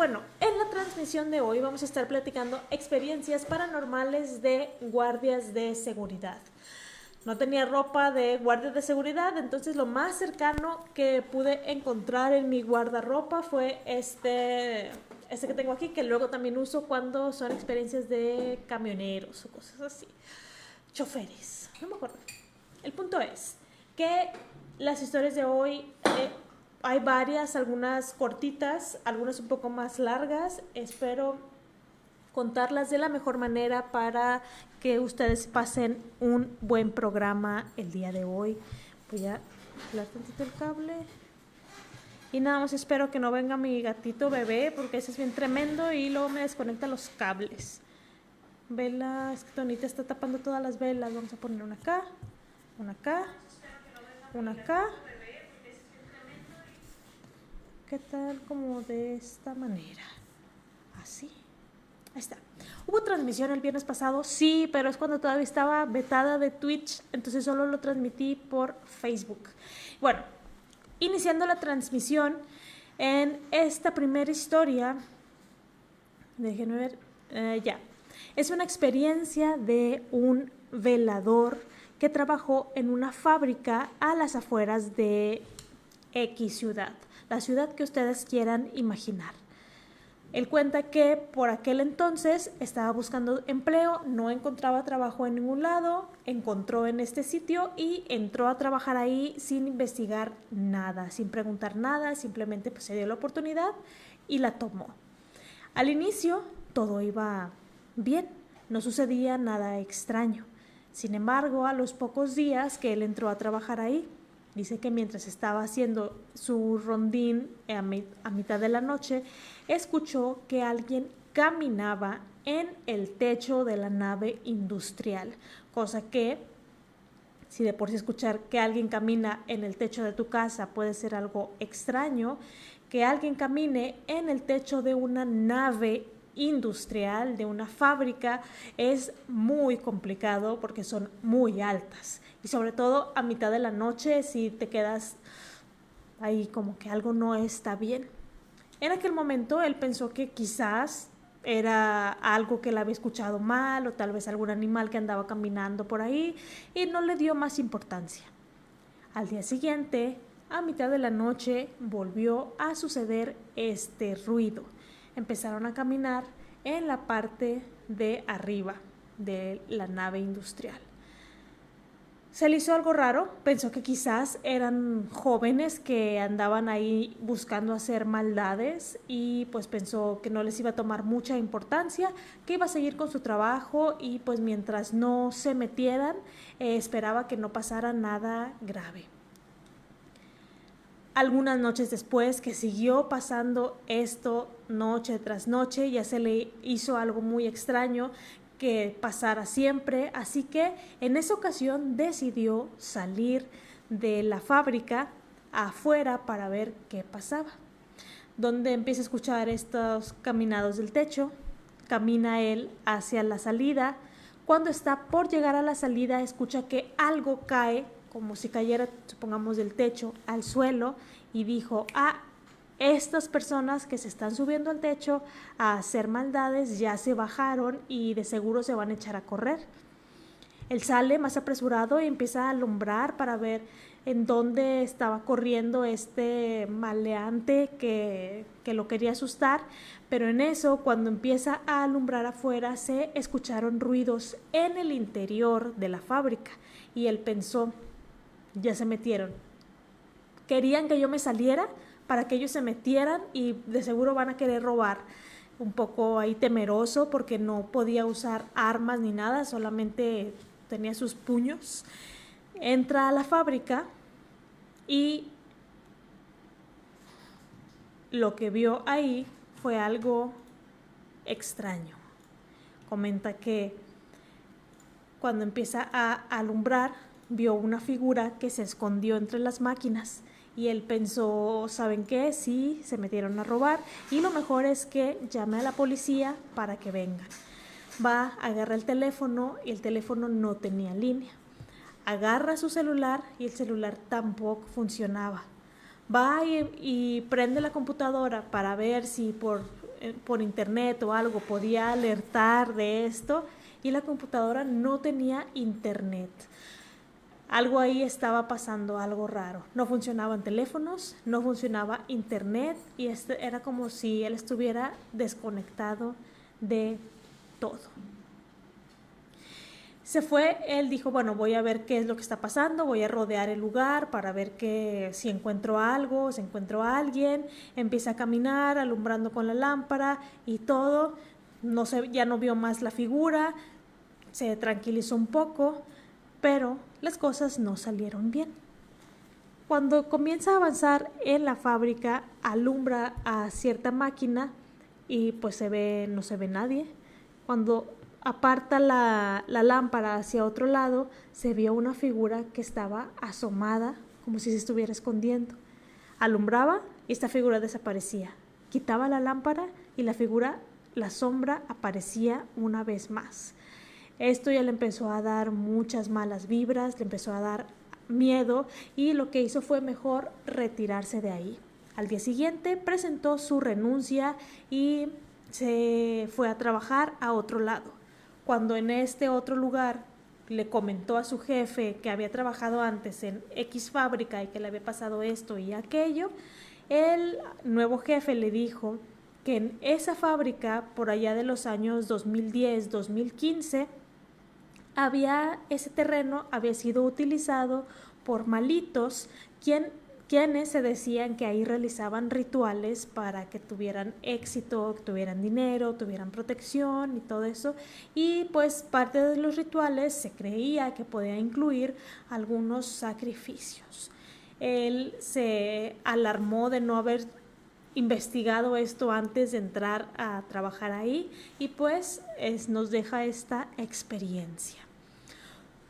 bueno, en la transmisión de hoy vamos a estar platicando experiencias paranormales de guardias de seguridad. No tenía ropa de guardia de seguridad, entonces lo más cercano que pude encontrar en mi guardarropa fue este que tengo aquí, que luego también uso cuando son experiencias de camioneros o cosas así. Choferes, no me acuerdo. El punto es que las historias de hoy hay varias, algunas cortitas, algunas un poco más largas. Espero contarlas de la mejor manera para que ustedes pasen un buen programa el día de hoy. Voy a jalar tantito el cable. Y nada más espero que no venga mi gatito bebé, porque ese es bien tremendo y luego me desconecta los cables. Vela, es que Tonita está tapando todas las velas. Vamos a poner una acá, una acá, una acá. ¿Qué tal? Como de esta manera. Así. Ahí está. ¿Hubo transmisión el viernes pasado? Sí, pero es cuando todavía estaba vetada de Twitch, entonces solo lo transmití por Facebook. Bueno, iniciando la transmisión en esta primera historia, déjenme ver, ya. Es una experiencia de un velador que trabajó en una fábrica a las afueras de X ciudad, la ciudad que ustedes quieran imaginar. Él cuenta que por aquel entonces estaba buscando empleo, no encontraba trabajo en ningún lado, encontró en este sitio y entró a trabajar ahí sin investigar nada, sin preguntar nada, simplemente pues se dio la oportunidad y la tomó. Al inicio todo iba bien, no sucedía nada extraño. Sin embargo, a los pocos días que él entró a trabajar ahí, dice que mientras estaba haciendo su rondín a mitad de la noche, escuchó que alguien caminaba en el techo de la nave industrial, cosa que, si de por sí escuchar que alguien camina en el techo de tu casa puede ser algo extraño, que alguien camine en el techo de una nave industrial, de una fábrica, es muy complicado porque son muy altas. Y sobre todo a mitad de la noche, si te quedas ahí como que algo no está bien. En aquel momento él pensó que quizás era algo que le había escuchado mal o tal vez algún animal que andaba caminando por ahí y no le dio más importancia. Al día siguiente, a mitad de la noche, volvió a suceder este ruido. Empezaron a caminar en la parte de arriba de la nave industrial. Se le hizo algo raro, pensó que quizás eran jóvenes que andaban ahí buscando hacer maldades y pues pensó que no les iba a tomar mucha importancia, que iba a seguir con su trabajo y pues mientras no se metieran, esperaba que no pasara nada grave. Algunas noches después, que siguió pasando esto noche tras noche, ya se le hizo algo muy extraño que pasara siempre, así que en esa ocasión decidió salir de la fábrica afuera para ver qué pasaba. Donde empieza a escuchar estos caminados del techo, camina él hacia la salida. Cuando está por llegar a la salida, escucha que algo cae, como si cayera, supongamos, del techo al suelo, y dijo, estas personas que se están subiendo al techo a hacer maldades ya se bajaron y de seguro se van a echar a correr. Él sale más apresurado y empieza a alumbrar para ver en dónde estaba corriendo este maleante que lo quería asustar, pero en eso, cuando empieza a alumbrar afuera, se escucharon ruidos en el interior de la fábrica y él pensó, ya se metieron. Querían que yo me saliera para que ellos se metieran y de seguro van a querer robar. Un poco ahí temeroso porque no podía usar armas ni nada, solamente tenía sus puños. Entra a la fábrica y lo que vio ahí fue algo extraño. Comenta que cuando empieza a alumbrar, vio una figura que se escondió entre las máquinas y él pensó, ¿saben qué? Sí, se metieron a robar y lo mejor es que llame a la policía para que vengan. Va, agarra el teléfono y el teléfono no tenía línea. Agarra su celular y el celular tampoco funcionaba. Va y prende la computadora para ver si por por internet o algo podía alertar de esto y la computadora no tenía internet. Algo ahí estaba pasando, algo raro. No funcionaban teléfonos, no funcionaba internet y era como si él estuviera desconectado de todo. Se fue, él dijo, bueno, voy a ver qué es lo que está pasando, voy a rodear el lugar para ver si encuentro algo, si encuentro a alguien. Empieza a caminar, alumbrando con la lámpara y todo. Ya no vio más la figura, se tranquilizó un poco, pero las cosas no salieron bien. Cuando comienza a avanzar en la fábrica, alumbra a cierta máquina y pues no se ve nadie. Cuando aparta la lámpara hacia otro lado, se vio una figura que estaba asomada, como si se estuviera escondiendo. Alumbraba y esta figura desaparecía. Quitaba la lámpara y la sombra aparecía una vez más. Esto ya le empezó a dar muchas malas vibras, le empezó a dar miedo y lo que hizo fue mejor retirarse de ahí. Al día siguiente presentó su renuncia y se fue a trabajar a otro lado. Cuando en este otro lugar le comentó a su jefe que había trabajado antes en X fábrica y que le había pasado esto y aquello, el nuevo jefe le dijo que en esa fábrica, por allá de los años 2010-2015, ese terreno había sido utilizado por malitos, quienes se decían que ahí realizaban rituales para que tuvieran éxito, que tuvieran dinero, tuvieran protección y todo eso. Y pues parte de los rituales se creía que podía incluir algunos sacrificios. Él se alarmó de no haber investigado esto antes de entrar a trabajar ahí y pues nos deja esta experiencia.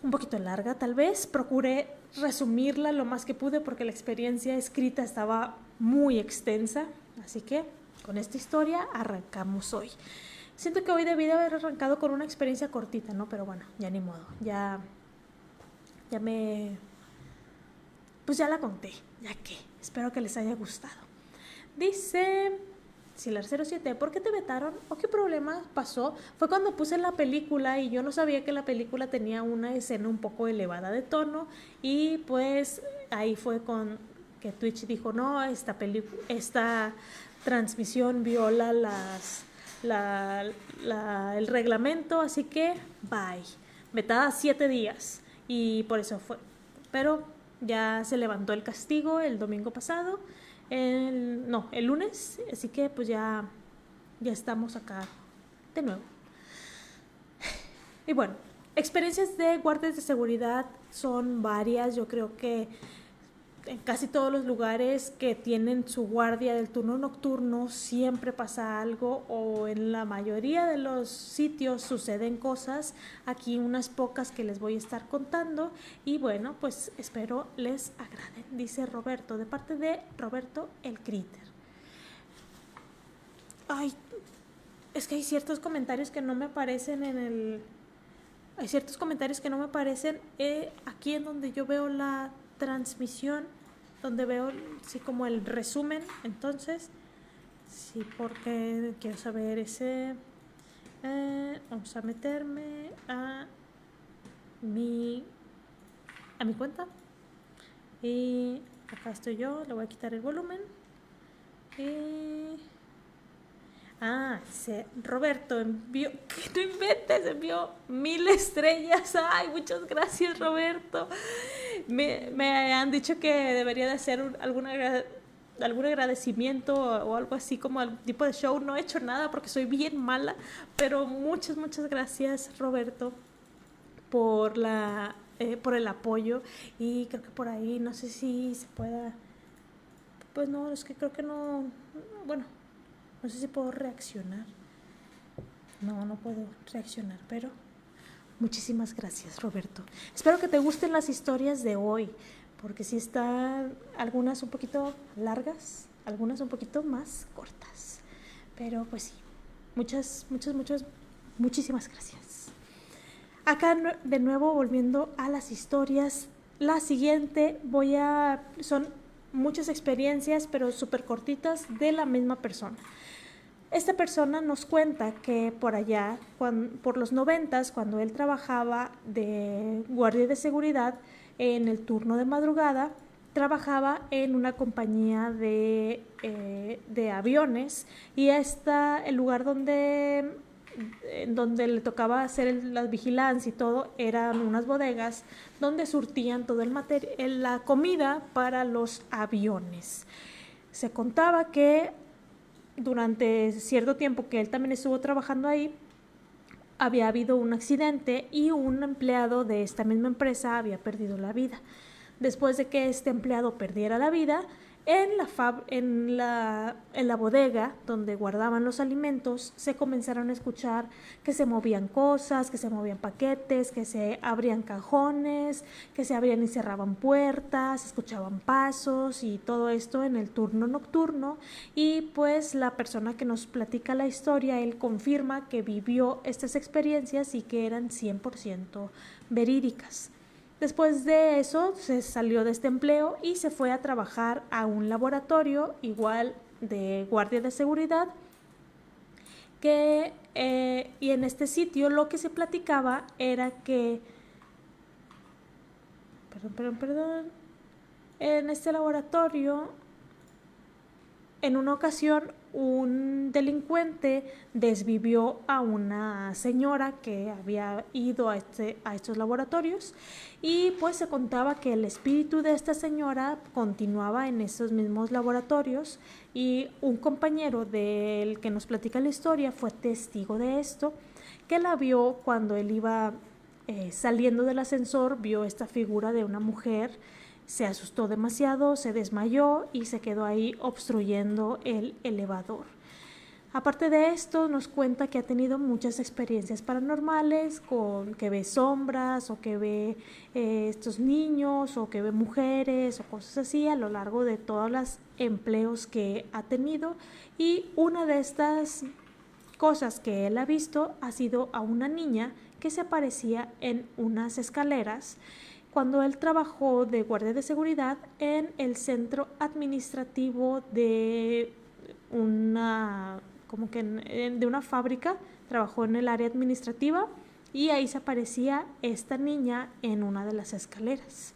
Un poquito larga tal vez, procuré resumirla lo más que pude porque la experiencia escrita estaba muy extensa, así que con esta historia arrancamos hoy. Siento que hoy debí de haber arrancado con una experiencia cortita, ¿no? Pero bueno, ya ni modo, pues ya la conté, ya que espero que les haya gustado. Dice Silar07, ¿por qué te vetaron? ¿O qué problema pasó? Fue cuando puse la película y yo no sabía que la película tenía una escena un poco elevada de tono y pues ahí fue con que Twitch dijo, no, esta transmisión viola el reglamento, así que bye. Vetada 7 días y por eso fue. Pero ya se levantó el castigo el domingo pasado. El lunes, así que pues ya estamos acá de nuevo. Y bueno, experiencias de guardias de seguridad son varias. Yo creo que en casi todos los lugares que tienen su guardia del turno nocturno siempre pasa algo, o en la mayoría de los sitios suceden cosas. Aquí unas pocas que les voy a estar contando y bueno, pues espero les agraden. Dice Roberto, de parte de Roberto el Critter. Ay, es que hay ciertos comentarios que no me aparecen hay ciertos comentarios que no me aparecen aquí en donde yo veo la transmisión, donde veo sí como el resumen. Entonces sí, porque quiero saber ese vamos a meterme a mi cuenta y acá estoy yo. Le voy a quitar el volumen y Roberto envió, que no inventes, envió 1000 estrellas. Ay, muchas gracias, Roberto. Me han dicho que debería de hacer algún agradecimiento o algo así como algún tipo de show. No he hecho nada porque soy bien mala, pero muchas gracias, Roberto, por el apoyo. Y creo que por ahí, no sé si se pueda, pues no, es que creo que no, bueno, no sé si puedo reaccionar. No puedo reaccionar, pero muchísimas gracias, Roberto. Espero que te gusten las historias de hoy, porque sí están algunas un poquito largas, algunas un poquito más cortas. Pero pues sí, muchísimas gracias. Acá de nuevo volviendo a las historias. La siguiente son muchas experiencias, pero súper cortitas de la misma persona. Esta persona nos cuenta que por allá, por los 90s, cuando él trabajaba de guardia de seguridad en el turno de madrugada, trabajaba en una compañía de aviones, y el lugar donde le tocaba hacer la vigilancia y todo, eran unas bodegas donde surtían todo la comida para los aviones. Se contaba que durante cierto tiempo que él también estuvo trabajando ahí, había habido un accidente y un empleado de esta misma empresa había perdido la vida. Después de que este empleado perdiera la vida, en la bodega donde guardaban los alimentos, se comenzaron a escuchar que se movían cosas, que se movían paquetes, que se abrían cajones, que se abrían y cerraban puertas, se escuchaban pasos y todo esto en el turno nocturno. Y pues la persona que nos platica la historia, él confirma que vivió estas experiencias y que eran 100% verídicas. Después de eso se salió de este empleo y se fue a trabajar a un laboratorio igual de guardia de seguridad, y en este sitio lo que se platicaba era que en este laboratorio, en una ocasión, un delincuente desvivió a una señora que había ido a estos laboratorios, y pues se contaba que el espíritu de esta señora continuaba en esos mismos laboratorios, y un compañero del que nos platica la historia fue testigo de esto, que la vio cuando él iba saliendo del ascensor, vio esta figura de una mujer. Se asustó demasiado, se desmayó y se quedó ahí obstruyendo el elevador. Aparte de esto, nos cuenta que ha tenido muchas experiencias paranormales, que ve sombras o que ve estos niños o que ve mujeres o cosas así a lo largo de todos los empleos que ha tenido. Y una de estas cosas que él ha visto ha sido a una niña que se aparecía en unas escaleras cuando él trabajó de guardia de seguridad en el centro administrativo de una fábrica. Trabajó en el área administrativa y ahí se aparecía esta niña en una de las escaleras.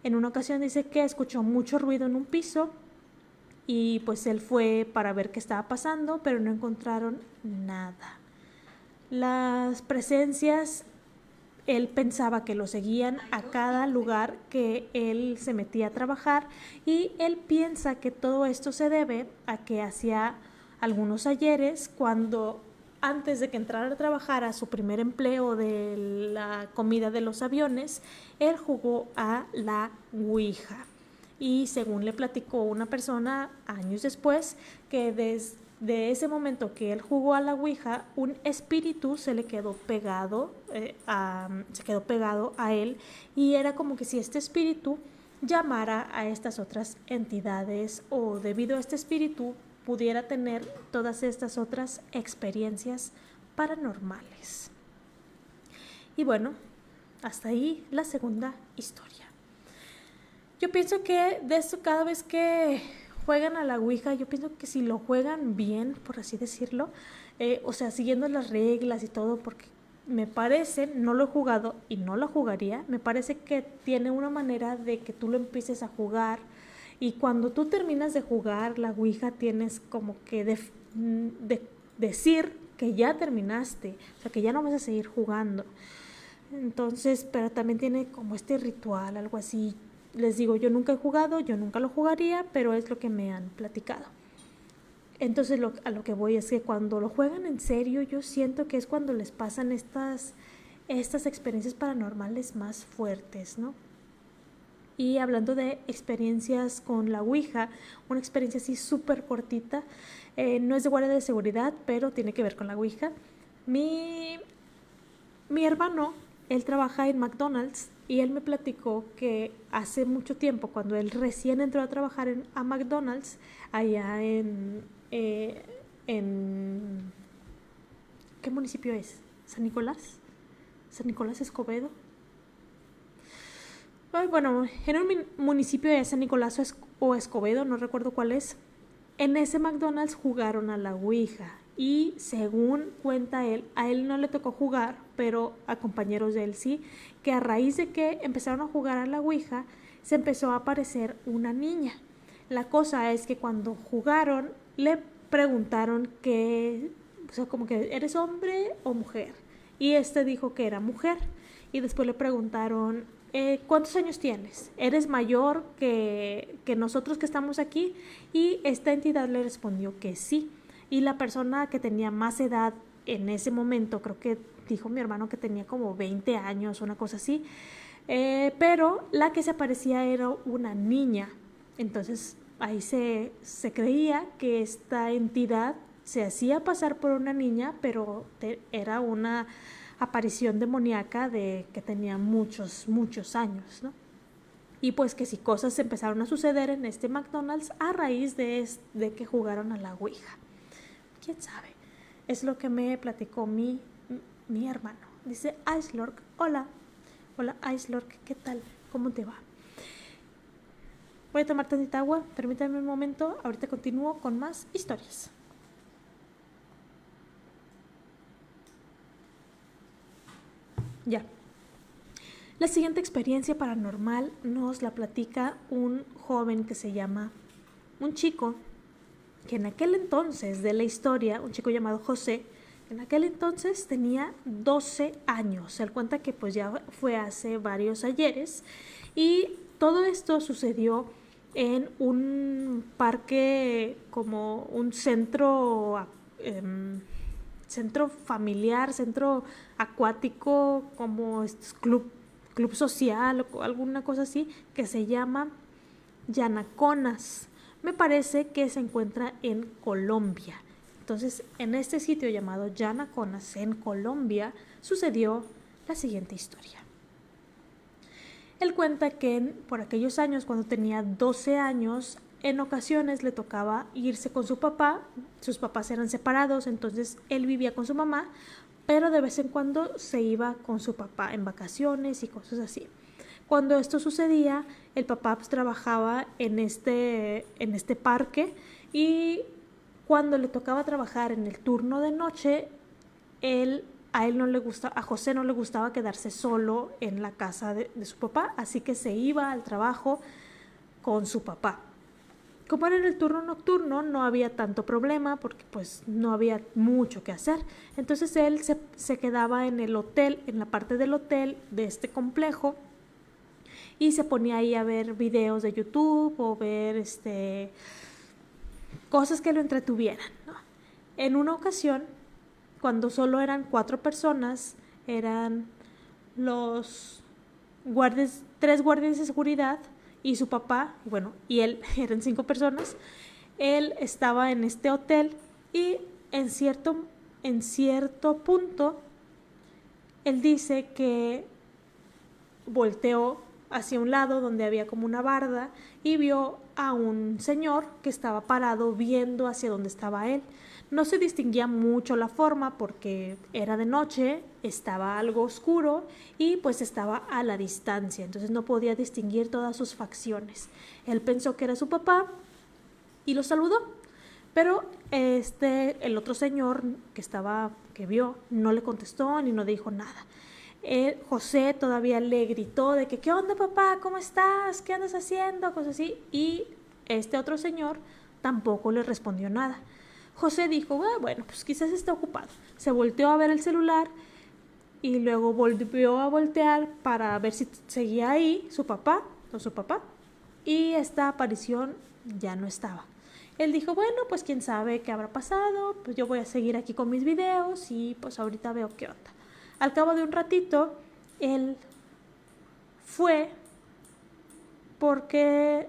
En una ocasión dice que escuchó mucho ruido en un piso y pues él fue para ver qué estaba pasando, pero no encontraron nada. Las presencias, él pensaba que lo seguían a cada lugar que él se metía a trabajar, y él piensa que todo esto se debe a que hacía algunos ayeres, cuando antes de que entrara a trabajar a su primer empleo de la comida de los aviones, él jugó a la Ouija. Y según le platicó una persona años después, que desde ese momento que él jugó a la Ouija, un espíritu se quedó pegado a él, y era como que si este espíritu llamara a estas otras entidades, o debido a este espíritu pudiera tener todas estas otras experiencias paranormales. Y bueno, hasta ahí la segunda historia. Yo pienso que de esto, cada vez que juegan a la Ouija, yo pienso que si lo juegan bien, por así decirlo, o sea, siguiendo las reglas y todo, porque me parece, no lo he jugado y no lo jugaría, me parece que tiene una manera de que tú lo empieces a jugar, y cuando tú terminas de jugar la Ouija tienes como que decir que ya terminaste, o sea, que ya no vas a seguir jugando. Entonces, pero también tiene como este ritual, algo así. Les digo, yo nunca he jugado, yo nunca lo jugaría, pero es lo que me han platicado. Entonces a lo que voy es que cuando lo juegan en serio, yo siento que es cuando les pasan estas experiencias paranormales más fuertes, ¿no? Y hablando de experiencias con la Ouija, una experiencia así súper cortita, no es de guardia de seguridad, pero tiene que ver con la Ouija. Mi hermano, él trabaja en McDonald's, y él me platicó que hace mucho tiempo, cuando él recién entró a trabajar a McDonald's, allá en ¿qué municipio es? ¿San Nicolás? ¿San Nicolás Escobedo? Bueno, en un municipio de San Nicolás o Escobedo, no recuerdo cuál es. en ese McDonald's jugaron a la Ouija y según cuenta él, a él no le tocó jugar, pero a compañeros de él sí, que a raíz de que empezaron a jugar a la Ouija, se empezó a aparecer una niña. La cosa es que cuando jugaron, le preguntaron que, o sea, como que, ¿eres hombre o mujer? Y dijo que era mujer. Y después le preguntaron, ¿cuántos años tienes? ¿Eres mayor que nosotros que estamos aquí? Y esta entidad le respondió que sí. Y la persona que tenía más edad en ese momento, creo que dijo mi hermano que tenía como 20 años, una cosa así, pero la que se aparecía era una niña. Entonces ahí se creía que esta entidad se hacía pasar por una niña, pero era una aparición demoníaca de que tenía muchos años, ¿no? Y pues que si cosas empezaron a suceder en este McDonald's a raíz de que jugaron a la Ouija. ¿Quién sabe? Es lo que me platicó mi hermano. Dice Icelork, hola Icelork, ¿qué tal? ¿Cómo te va? Voy a tomar tantita agua, permítame un momento, ahorita continúo con más historias. Ya. La siguiente experiencia paranormal nos la platica un joven que se llama, un chico, que en aquel entonces de la historia, un chico llamado José, en aquel entonces tenía 12 años. Él cuenta que pues ya fue hace varios ayeres y todo esto sucedió en un parque, como un centro familiar, centro acuático, como club social o alguna cosa así, que se llama Yanaconas. Me parece que se encuentra en Colombia. Entonces, en este sitio llamado Yanaconas, en Colombia, sucedió la siguiente historia. Él cuenta que por aquellos años, cuando tenía 12 años, en ocasiones le tocaba irse con su papá. Sus papás eran separados, entonces él vivía con su mamá, pero de vez en cuando se iba con su papá en vacaciones y cosas así. Cuando esto sucedía, el papá pues trabajaba en este parque y cuando le tocaba trabajar en el turno de noche, a José no le gustaba quedarse solo en la casa de su papá, así que se iba al trabajo con su papá. Como era en el turno nocturno, no había tanto problema porque pues no había mucho que hacer. Entonces él se quedaba en el hotel, en la parte del hotel de este complejo, y se ponía ahí a ver videos de YouTube o ver cosas que lo entretuvieran, ¿no? En una ocasión, cuando solo eran 4 personas, eran los guardias, 3 guardias de seguridad y su papá, y él, eran 5 personas. Él estaba en este hotel y en cierto punto él dice que volteó hacia un lado donde había como una barda y vio a un señor que estaba parado viendo hacia donde estaba él. No se distinguía mucho la forma porque era de noche, estaba algo oscuro y pues estaba a la distancia, entonces no podía distinguir todas sus facciones. Él pensó que era su papá y lo saludó, pero el otro señor que vio no le contestó ni no dijo nada. José todavía le gritó de que ¿qué onda, papá? ¿Cómo estás? ¿Qué andas haciendo? Cosas así. Y este otro señor tampoco le respondió nada. José dijo, bueno, pues quizás está ocupado. Se volteó a ver el celular y luego volvió a voltear para ver si seguía ahí su papá, y esta aparición ya no estaba. Él dijo, bueno, pues quién sabe qué habrá pasado, pues yo voy a seguir aquí con mis videos y pues ahorita veo qué onda. Al cabo de un ratito, él fue porque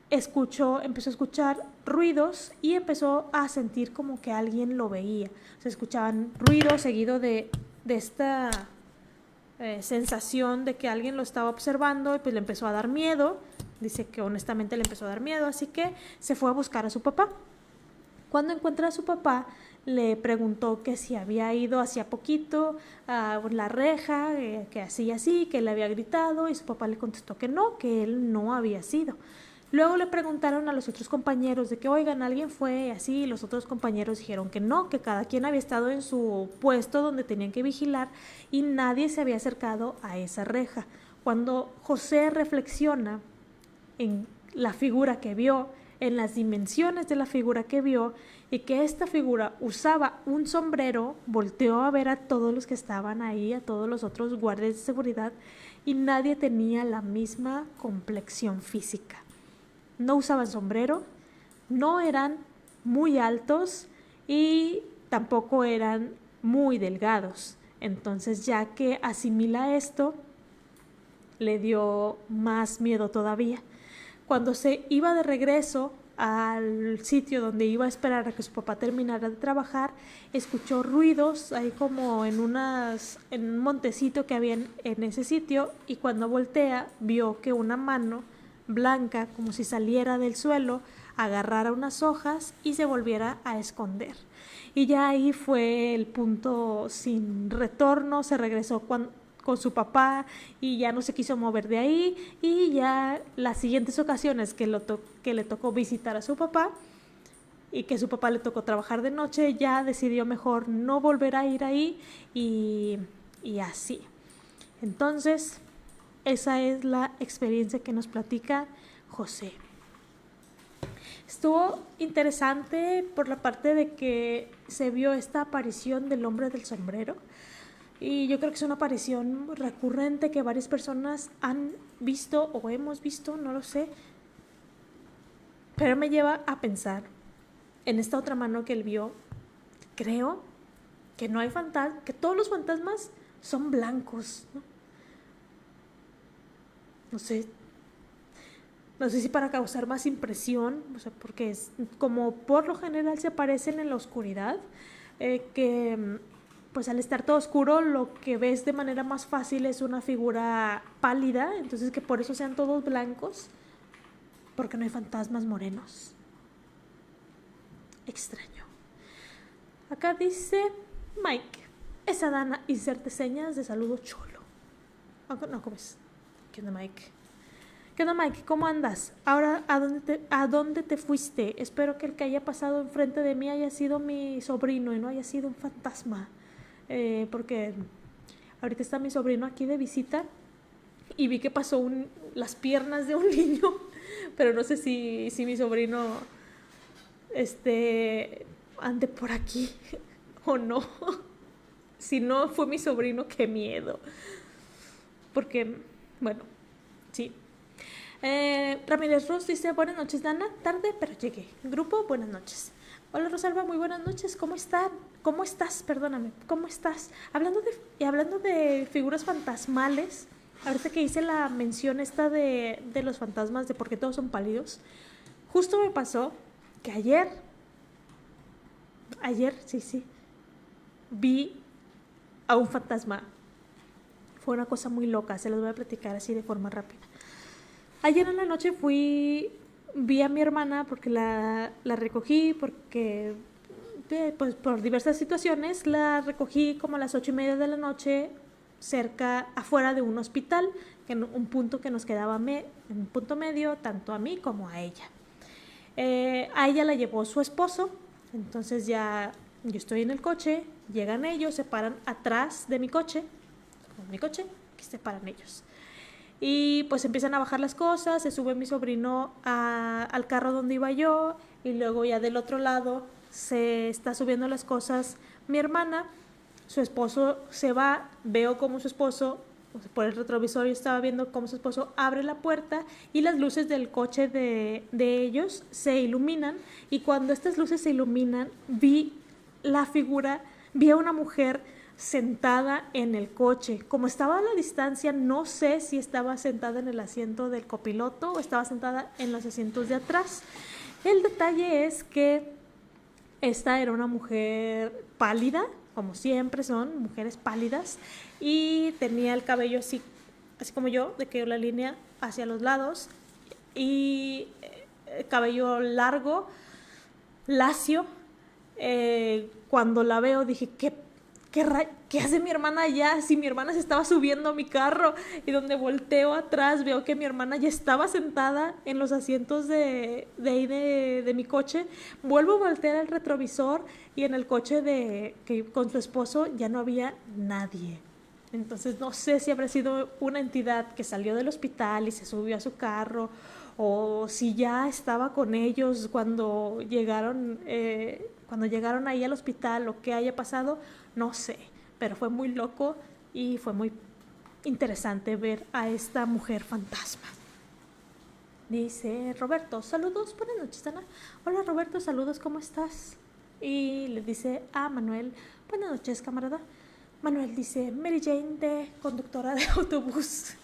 empezó a escuchar ruidos y empezó a sentir como que alguien lo veía. Se escuchaban ruidos seguido de esta sensación de que alguien lo estaba observando y pues le empezó a dar miedo. Dice que honestamente le empezó a dar miedo, así que se fue a buscar a su papá. Cuando encuentra a su papá, le preguntó que si había ido hacía poquito a la reja, que así, que le había gritado, y su papá le contestó que no, que él no había sido. Luego le preguntaron a los otros compañeros de que, oigan, ¿alguien fue así? Y los otros compañeros dijeron que no, que cada quien había estado en su puesto donde tenían que vigilar y nadie se había acercado a esa reja. Cuando José reflexiona en la figura que vio, en las dimensiones de la figura que vio y que esta figura usaba un sombrero, volteó a ver a todos los que estaban ahí, a todos los otros guardias de seguridad, y nadie tenía la misma complexión física. No usaban sombrero, no eran muy altos y tampoco eran muy delgados. Entonces, ya que asimila esto, le dio más miedo todavía. Cuando se iba de regreso al sitio donde iba a esperar a que su papá terminara de trabajar, escuchó ruidos ahí como en un montecito que había en ese sitio, y cuando voltea vio que una mano blanca, como si saliera del suelo, agarrara unas hojas y se volviera a esconder. Y ya ahí fue el punto sin retorno. Se regresó con su papá y ya no se quiso mover de ahí, y ya las siguientes ocasiones que le tocó visitar a su papá y que su papá le tocó trabajar de noche, ya decidió mejor no volver a ir ahí y así. Entonces, esa es la experiencia que nos platica José. Estuvo interesante por la parte de que se vio esta aparición del hombre del sombrero, y yo creo que es una aparición recurrente que varias personas han visto o hemos visto, no lo sé, pero me lleva a pensar en esta otra mano que él vio. Creo que no hay fantasmas, que todos los fantasmas son blancos, ¿no? No sé si para causar más impresión, o sea, porque es como por lo general se aparecen en la oscuridad, que pues al estar todo oscuro lo que ves de manera más fácil es una figura pálida, entonces que por eso sean todos blancos, porque no hay fantasmas morenos. Extraño. Acá dice Mike, esa Dana inserte señas de saludo cholo. No, ¿cómo es? ¿Qué onda, Mike? ¿Qué onda, Mike? ¿Cómo andas? Ahora, ¿a dónde te fuiste? Espero que el que haya pasado enfrente de mí haya sido mi sobrino y no haya sido un fantasma. Porque ahorita está mi sobrino aquí de visita y vi que pasó las piernas de un niño, pero no sé si mi sobrino ande por aquí o no. Si no fue mi sobrino, qué miedo. Porque, bueno, sí. Ramírez Ross dice, buenas noches, Dana, tarde pero llegué. Grupo, buenas noches. Hola, Rosalba, muy buenas noches. ¿Cómo están? ¿Cómo estás? Perdóname. ¿Cómo estás? Hablando de figuras fantasmales, ahorita que hice la mención esta de los fantasmas, de por qué todos son pálidos, justo me pasó que ayer, sí, vi a un fantasma. Fue una cosa muy loca, se los voy a platicar así de forma rápida. Ayer en la noche vi a mi hermana porque la recogí, porque pues por diversas situaciones la recogí como a las 8:30 de la noche, afuera de un hospital, en un punto que nos quedaba en un punto medio, tanto a mí como a ella. A ella la llevó su esposo, entonces ya yo estoy en el coche, llegan ellos, se paran atrás de mi coche, aquí se paran ellos. Y pues empiezan a bajar las cosas, se sube mi sobrino al carro donde iba yo, y luego ya del otro lado se está subiendo las cosas mi hermana, su esposo se va, veo como su esposo, por el retrovisor yo estaba viendo cómo su esposo abre la puerta y las luces del coche de ellos se iluminan, y cuando estas luces se iluminan vi a una mujer sentada en el coche. Como estaba a la distancia, no sé si estaba sentada en el asiento del copiloto o estaba sentada en los asientos de atrás. El detalle es que esta era una mujer pálida, como siempre son mujeres pálidas, y tenía el cabello así como yo, de que la línea hacia los lados, y cabello largo, lacio. Cuando la veo dije, ¿qué hace mi hermana allá? Si mi hermana se estaba subiendo a mi carro, y donde volteo atrás veo que mi hermana ya estaba sentada en los asientos de ahí de mi coche. Vuelvo a voltear el retrovisor y en el coche con su esposo ya no había nadie. Entonces no sé si habrá sido una entidad que salió del hospital y se subió a su carro, o si ya estaba con ellos cuando llegaron ahí al hospital, o qué haya pasado, no sé. Pero fue muy loco y fue muy interesante ver a esta mujer fantasma. Dice Roberto, saludos, buenas noches, Ana. Hola Roberto, saludos, ¿cómo estás? Y le dice a Manuel, buenas noches, camarada. Manuel dice, Mary Jane de conductora de autobús.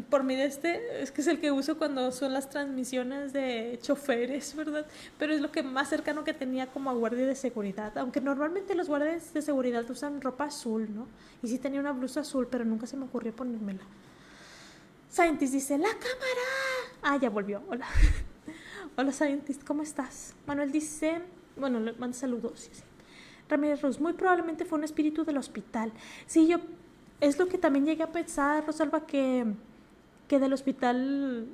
Por mí es que es el que uso cuando son las transmisiones de choferes, ¿verdad? Pero es lo que más cercano que tenía como a guardia de seguridad. Aunque normalmente los guardias de seguridad usan ropa azul, ¿no? Y sí tenía una blusa azul, pero nunca se me ocurrió ponérmela. Scientist dice, ¡la cámara! Ah, ya volvió, hola. Hola Scientist, ¿cómo estás? Manuel dice, bueno, le manda saludos, sí. Ramírez Ruz, muy probablemente fue un espíritu del hospital. Sí, es lo que también llegué a pensar, Rosalba, que del hospital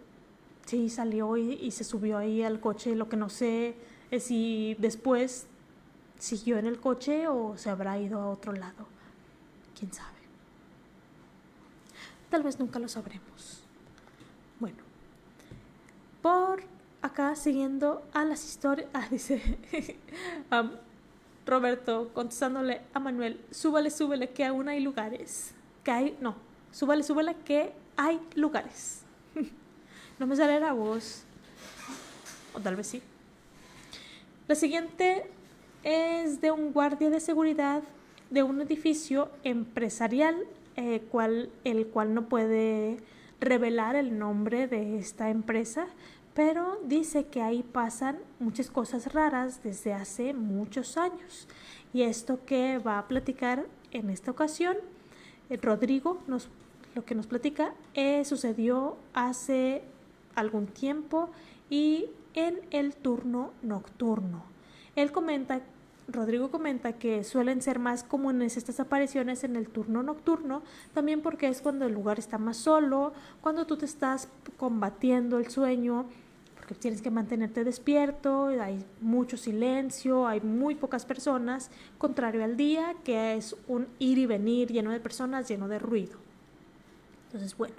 sí salió y se subió ahí al coche. Lo que no sé es si después siguió en el coche o se habrá ido a otro lado. ¿Quién sabe? Tal vez nunca lo sabremos. Bueno, por acá siguiendo a las historias, dice Roberto contestándole a Manuel, súbale que aún hay lugares. Súbale que hay lugares. No me sale la voz. O tal vez sí. La siguiente es de un guardia de seguridad de un edificio empresarial, el cual no puede revelar el nombre de esta empresa, pero dice que ahí pasan muchas cosas raras desde hace muchos años. Y esto que va a platicar en esta ocasión, Rodrigo, lo que nos platica, sucedió hace algún tiempo y en el turno nocturno. Rodrigo comenta que suelen ser más comunes estas apariciones en el turno nocturno, también porque es cuando el lugar está más solo, cuando tú te estás combatiendo el sueño, porque tienes que mantenerte despierto, hay mucho silencio, hay muy pocas personas, contrario al día, que es un ir y venir lleno de personas, lleno de ruido. Entonces, bueno,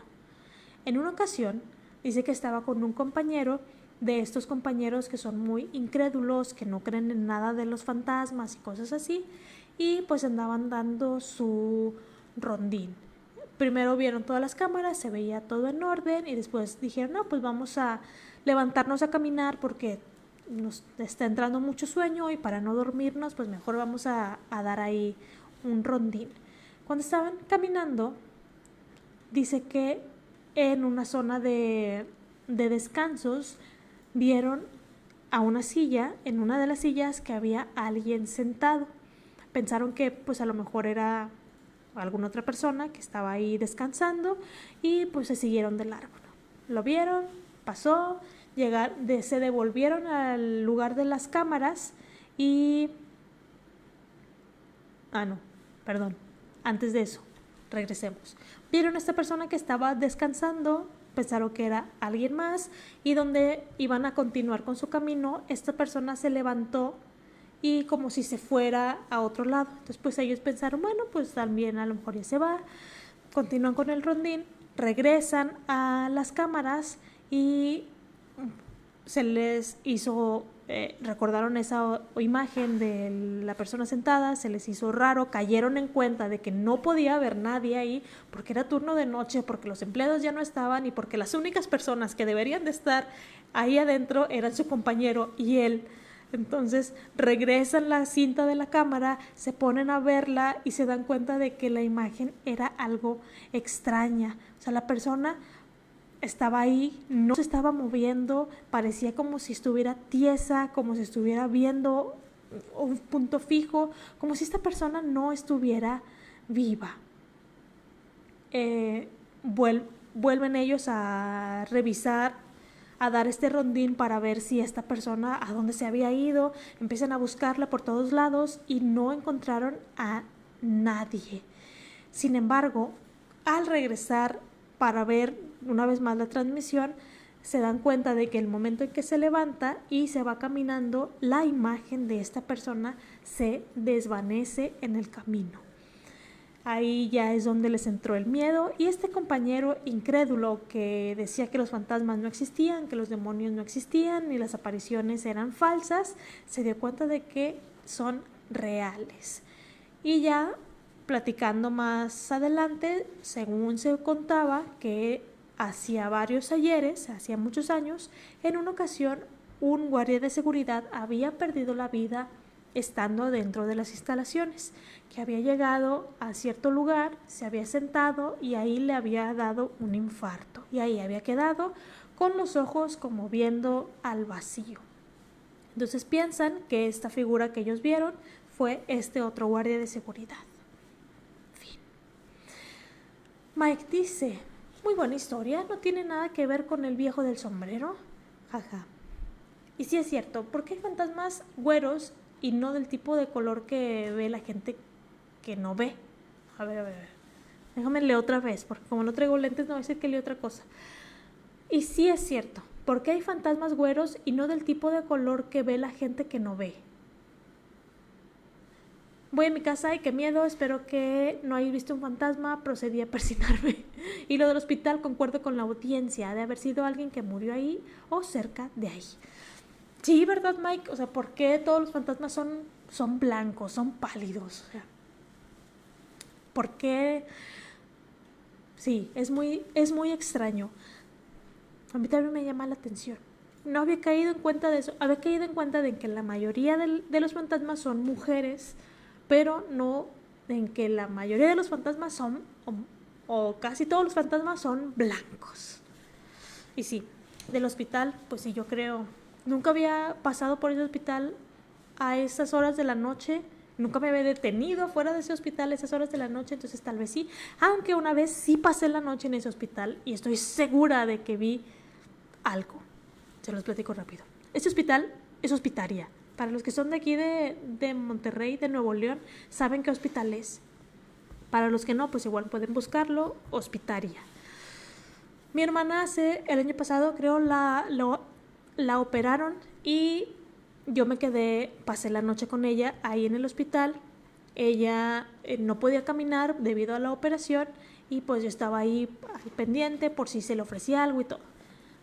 en una ocasión dice que estaba con un compañero, de estos compañeros que son muy incrédulos, que no creen en nada de los fantasmas y cosas así, y pues andaban dando su rondín. Primero vieron todas las cámaras, se veía todo en orden, y después dijeron, no, pues vamos a levantarnos a caminar porque nos está entrando mucho sueño y para no dormirnos, pues mejor vamos a dar ahí un rondín. Cuando estaban caminando, dice que en una zona de descansos vieron a una silla, en una de las sillas que había alguien sentado. Pensaron que pues a lo mejor era alguna otra persona que estaba ahí descansando y pues se siguieron de largo. Lo vieron, pasó, se devolvieron al lugar de las cámaras y... antes de eso, regresemos. Vieron a esta persona que estaba descansando, pensaron que era alguien más y donde iban a continuar con su camino, esta persona se levantó y como si se fuera a otro lado. Entonces pues ellos pensaron, bueno, pues también a lo mejor ya se va, continúan con el rondín, regresan a las cámaras y se les hizo, recordaron esa imagen de la persona sentada, se les hizo raro, cayeron en cuenta de que no podía haber nadie ahí porque era turno de noche, porque los empleados ya no estaban y porque las únicas personas que deberían de estar ahí adentro eran su compañero y él. Entonces regresan la cinta de la cámara, se ponen a verla y se dan cuenta de que la imagen era algo extraña. O sea, la persona estaba ahí, no se estaba moviendo, parecía como si estuviera tiesa, como si estuviera viendo un punto fijo, como si esta persona no estuviera viva. Vuelven ellos a revisar, a dar este rondín para ver si esta persona a dónde se había ido, empiezan a buscarla por todos lados y no encontraron a nadie. Sin embargo, al regresar para ver una vez más la transmisión, se dan cuenta de que el momento en que se levanta y se va caminando, la imagen de esta persona se desvanece en el camino. Ahí ya es donde les entró el miedo y este compañero incrédulo que decía que los fantasmas no existían, que los demonios no existían y las apariciones eran falsas, se dio cuenta de que son reales. Y ya platicando más adelante, según se contaba que hacía varios ayeres, hacía muchos años, en una ocasión un guardia de seguridad había perdido la vida estando dentro de las instalaciones, que había llegado a cierto lugar, se había sentado y ahí le había dado un infarto y ahí había quedado con los ojos como viendo al vacío. Entonces piensan que esta figura que ellos vieron fue este otro guardia de seguridad. Fin. Mike dice, muy buena historia, no tiene nada que ver con el viejo del sombrero. Jaja. Y sí es cierto, ¿por qué hay fantasmas güeros y no del tipo de color que ve la gente que no ve? A ver. Déjame leer otra vez, porque como no traigo lentes no voy a decir que leo otra cosa. Y sí es cierto, ¿por qué hay fantasmas güeros y no del tipo de color que ve la gente que no ve? Voy a mi casa y qué miedo, espero que no hayas visto un fantasma, procedí a persignarme. Y lo del hospital, concuerdo con la audiencia, de haber sido alguien que murió ahí o cerca de ahí. Sí, ¿verdad, Mike? O sea, ¿por qué todos los fantasmas son blancos, son pálidos? O sea, ¿por qué? Sí, es muy extraño. A mí también me llama la atención. No había caído en cuenta de eso. Había caído en cuenta de que la mayoría de los fantasmas son mujeres, pero no en que la mayoría de los fantasmas son, o casi todos los fantasmas son blancos. Y sí, del hospital, pues sí, yo creo, nunca había pasado por ese hospital a esas horas de la noche, nunca me había detenido fuera de ese hospital a esas horas de la noche, entonces tal vez sí, aunque una vez sí pasé la noche en ese hospital y estoy segura de que vi algo. Se los platico rápido. Este hospital es Hospitaria. Para los que son de aquí de Monterrey, de Nuevo León, saben qué hospital es. Para los que no, pues igual pueden buscarlo, Hospitaria. Mi hermana el año pasado, creo, la operaron y yo me quedé, pasé la noche con ella ahí en el hospital. Ella no podía caminar debido a la operación y pues yo estaba ahí pendiente por si se le ofrecía algo y todo.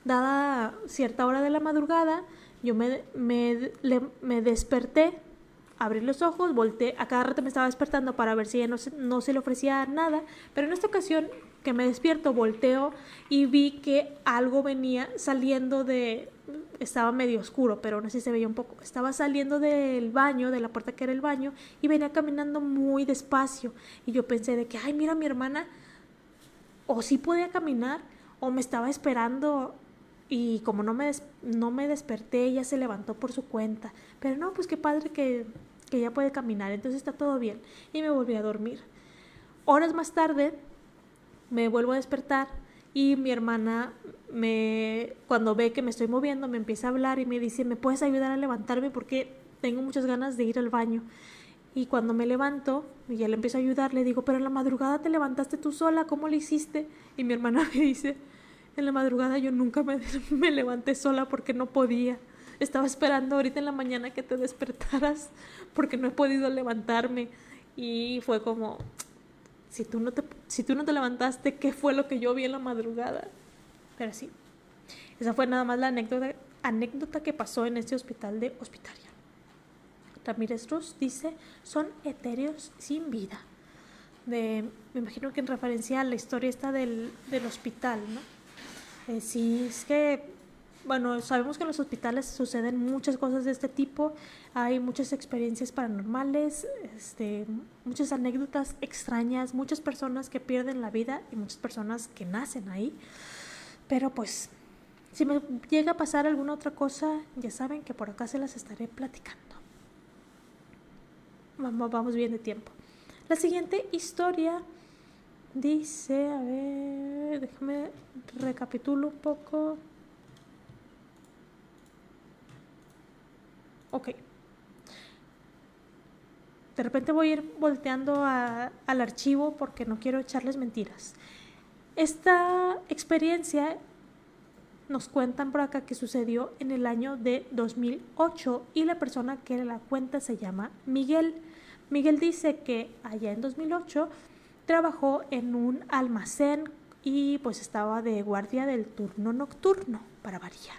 Dada cierta hora de la madrugada, yo me desperté, abrí los ojos, volteé, a cada rato me estaba despertando para ver si ella no se le ofrecía nada, pero en esta ocasión que me despierto, volteo y vi que algo venía saliendo estaba medio oscuro, pero no sé si se veía un poco, estaba saliendo del baño, de la puerta que era el baño, y venía caminando muy despacio, y yo pensé de que, ay, mira, mi hermana, o sí podía caminar, o me estaba esperando. Y como no me desperté, ella se levantó por su cuenta. Pero no, pues qué padre que ya puede caminar, entonces está todo bien. Y me volví a dormir. Horas más tarde me vuelvo a despertar y mi hermana, cuando ve que me estoy moviendo, me empieza a hablar y me dice, ¿me puedes ayudar a levantarme? Porque tengo muchas ganas de ir al baño. Y cuando me levanto, y ya le empiezo a ayudar, le digo, pero en la madrugada te levantaste tú sola, ¿cómo lo hiciste? Y mi hermana me dice, en la madrugada yo nunca me levanté sola porque no podía. Estaba esperando ahorita en la mañana que te despertaras porque no he podido levantarme. Y fue como, si tú no te levantaste, ¿qué fue lo que yo vi en la madrugada? Pero sí, esa fue nada más la anécdota que pasó en este hospital de Hospitaria. Ramírez Ruz dice, son etéreos sin vida. Me imagino que en referencia a la historia esta del hospital, ¿no? Sí, es que, bueno, sabemos que en los hospitales suceden muchas cosas de este tipo, hay muchas experiencias paranormales, muchas anécdotas extrañas, muchas personas que pierden la vida y muchas personas que nacen ahí, pero pues, si me llega a pasar alguna otra cosa, ya saben que por acá se las estaré platicando. Vamos bien de tiempo. La siguiente historia dice, a ver, déjame recapitulo un poco. Ok. de repente voy a ir volteando al archivo porque no quiero echarles mentiras. Esta experiencia nos cuentan por acá que sucedió en el año de 2008 y la persona que la cuenta se llama Miguel. Miguel dice que allá en 2008 trabajó en un almacén y pues estaba de guardia del turno nocturno, para variar.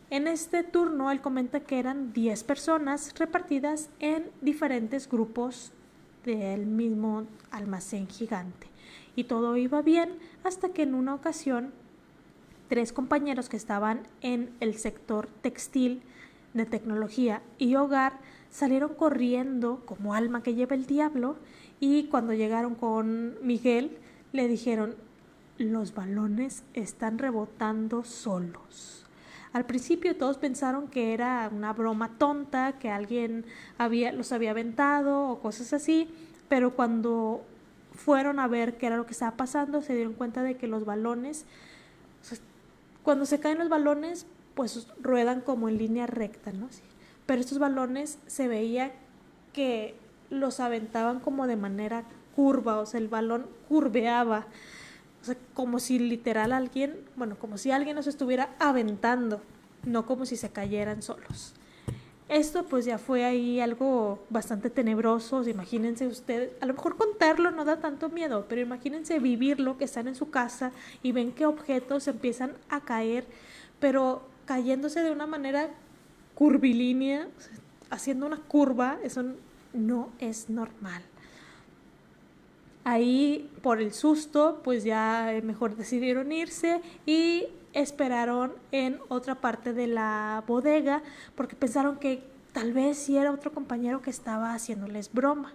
En este turno él comenta que eran 10 personas repartidas en diferentes grupos del mismo almacén gigante. Y todo iba bien hasta que en una ocasión 3 compañeros que estaban en el sector textil, de tecnología y hogar salieron corriendo como alma que lleva el diablo y cuando llegaron con Miguel le dijeron: los balones están rebotando solos. Al principio todos pensaron que era una broma tonta, que alguien los había aventado o cosas así, pero cuando fueron a ver qué era lo que estaba pasando se dieron cuenta de que los balones, cuando se caen los balones, pues ruedan como en línea recta, ¿no? Sí. Pero estos balones se veía que los aventaban como de manera curva, o sea, el balón curveaba, o sea, como si literal como si alguien los estuviera aventando, no como si se cayeran solos. Esto pues ya fue ahí algo bastante tenebroso. O sea, imagínense ustedes, a lo mejor contarlo no da tanto miedo, pero imagínense vivirlo, que están en su casa y ven que objetos empiezan a caer, pero cayéndose de una manera curvilínea, o sea, haciendo una curva. Eso no es normal. Ahí por el susto pues ya mejor decidieron irse y esperaron en otra parte de la bodega porque pensaron que tal vez sí era otro compañero que estaba haciéndoles broma.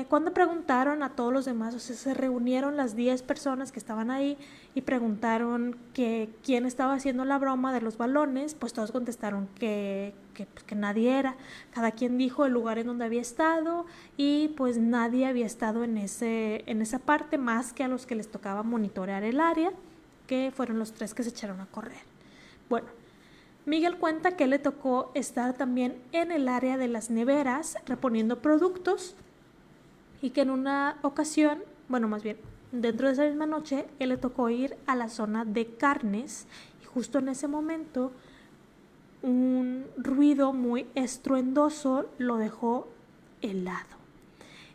Cuando preguntaron a todos los demás, o sea, se reunieron las 10 personas que estaban ahí y preguntaron que quién estaba haciendo la broma de los balones, pues todos contestaron que nadie era. Cada quien dijo el lugar en donde había estado y pues nadie había estado en esa parte más que a los que les tocaba monitorear el área, que fueron los 3 que se echaron a correr. Bueno, Miguel cuenta que le tocó estar también en el área de las neveras reponiendo productos y que en una ocasión, más bien dentro de esa misma noche, él le tocó ir a la zona de carnes y justo en ese momento un ruido muy estruendoso lo dejó helado.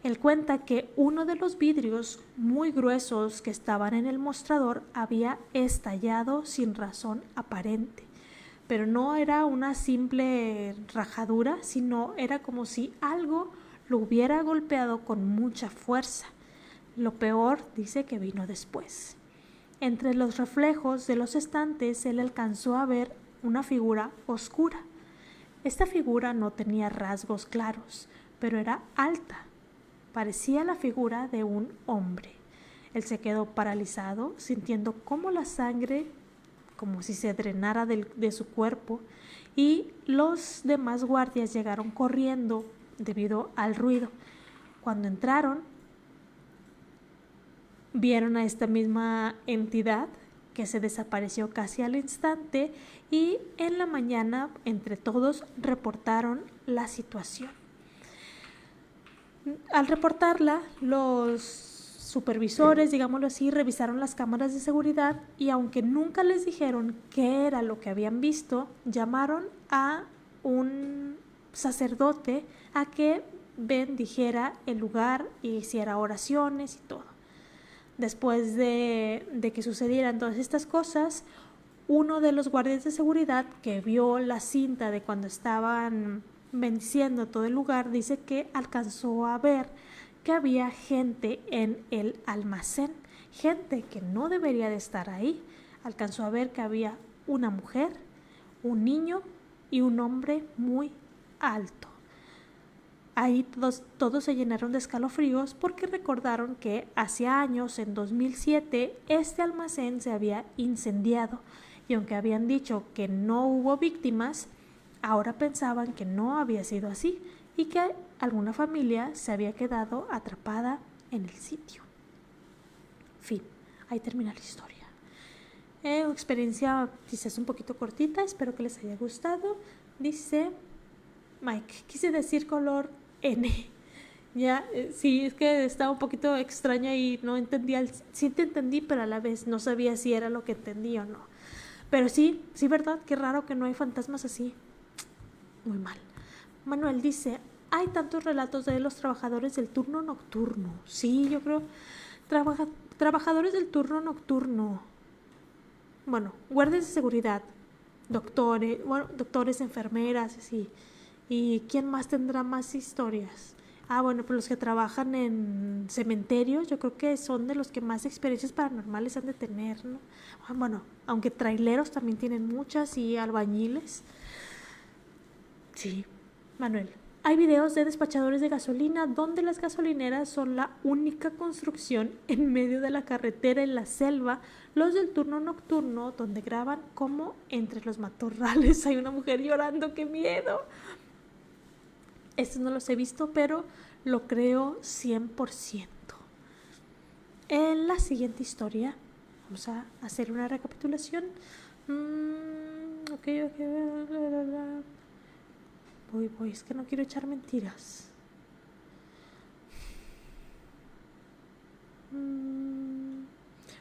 Él cuenta que uno de los vidrios muy gruesos que estaban en el mostrador había estallado sin razón aparente, pero no era una simple rajadura, sino era como si algo lo hubiera golpeado con mucha fuerza. Lo peor, dice, que vino después. Entre los reflejos de los estantes, él alcanzó a ver una figura oscura. Esta figura no tenía rasgos claros, pero era alta. Parecía la figura de un hombre. Él se quedó paralizado, sintiendo cómo la sangre, como si se drenara de su cuerpo, y los demás guardias llegaron corriendo debido al ruido. Cuando entraron, vieron a esta misma entidad que se desapareció casi al instante y en la mañana entre todos reportaron la situación. Al reportarla, los supervisores, digámoslo así, revisaron las cámaras de seguridad y aunque nunca les dijeron qué era lo que habían visto, llamaron a un sacerdote a que bendijera el lugar y hiciera oraciones y todo. Después de que sucedieran todas estas cosas, uno de los guardias de seguridad que vio la cinta de cuando estaban bendiciendo todo el lugar, dice que alcanzó a ver que había gente en el almacén, gente que no debería de estar ahí. Alcanzó a ver que había una mujer, un niño y un hombre muy alto. Ahí todos se llenaron de escalofríos porque recordaron que hace años, en 2007, este almacén se había incendiado y aunque habían dicho que no hubo víctimas, ahora pensaban que no había sido así y que alguna familia se había quedado atrapada en el sitio. Fin, ahí termina la historia. Experiencia quizás un poquito cortita, espero que les haya gustado. Dice Mike, quise decir color N. Ya, sí, es que estaba un poquito extraña y no entendía, sí te entendí, pero a la vez no sabía si era lo que entendí o no. Pero sí, sí, ¿verdad? Qué raro que no hay fantasmas así. Muy mal. Manuel dice, hay tantos relatos de los trabajadores del turno nocturno. Sí, yo creo, trabaja, trabajadores del turno nocturno. Bueno, guardias de seguridad, doctores, bueno, doctores, enfermeras, sí. ¿Y quién más tendrá más historias? Ah, bueno, pues los que trabajan en cementerios, yo creo que son de los que más experiencias paranormales han de tener, ¿no? Ah, bueno, aunque traileros también tienen muchas y albañiles. Sí, Manuel. Hay videos de despachadores de gasolina donde las gasolineras son la única construcción en medio de la carretera en la selva. Los del turno nocturno donde graban como entre los matorrales hay una mujer llorando. ¡Qué miedo! Estos no los he visto, pero lo creo 100%. En la siguiente historia, vamos a hacer una recapitulación. Ok. Voy, es que no quiero echar mentiras.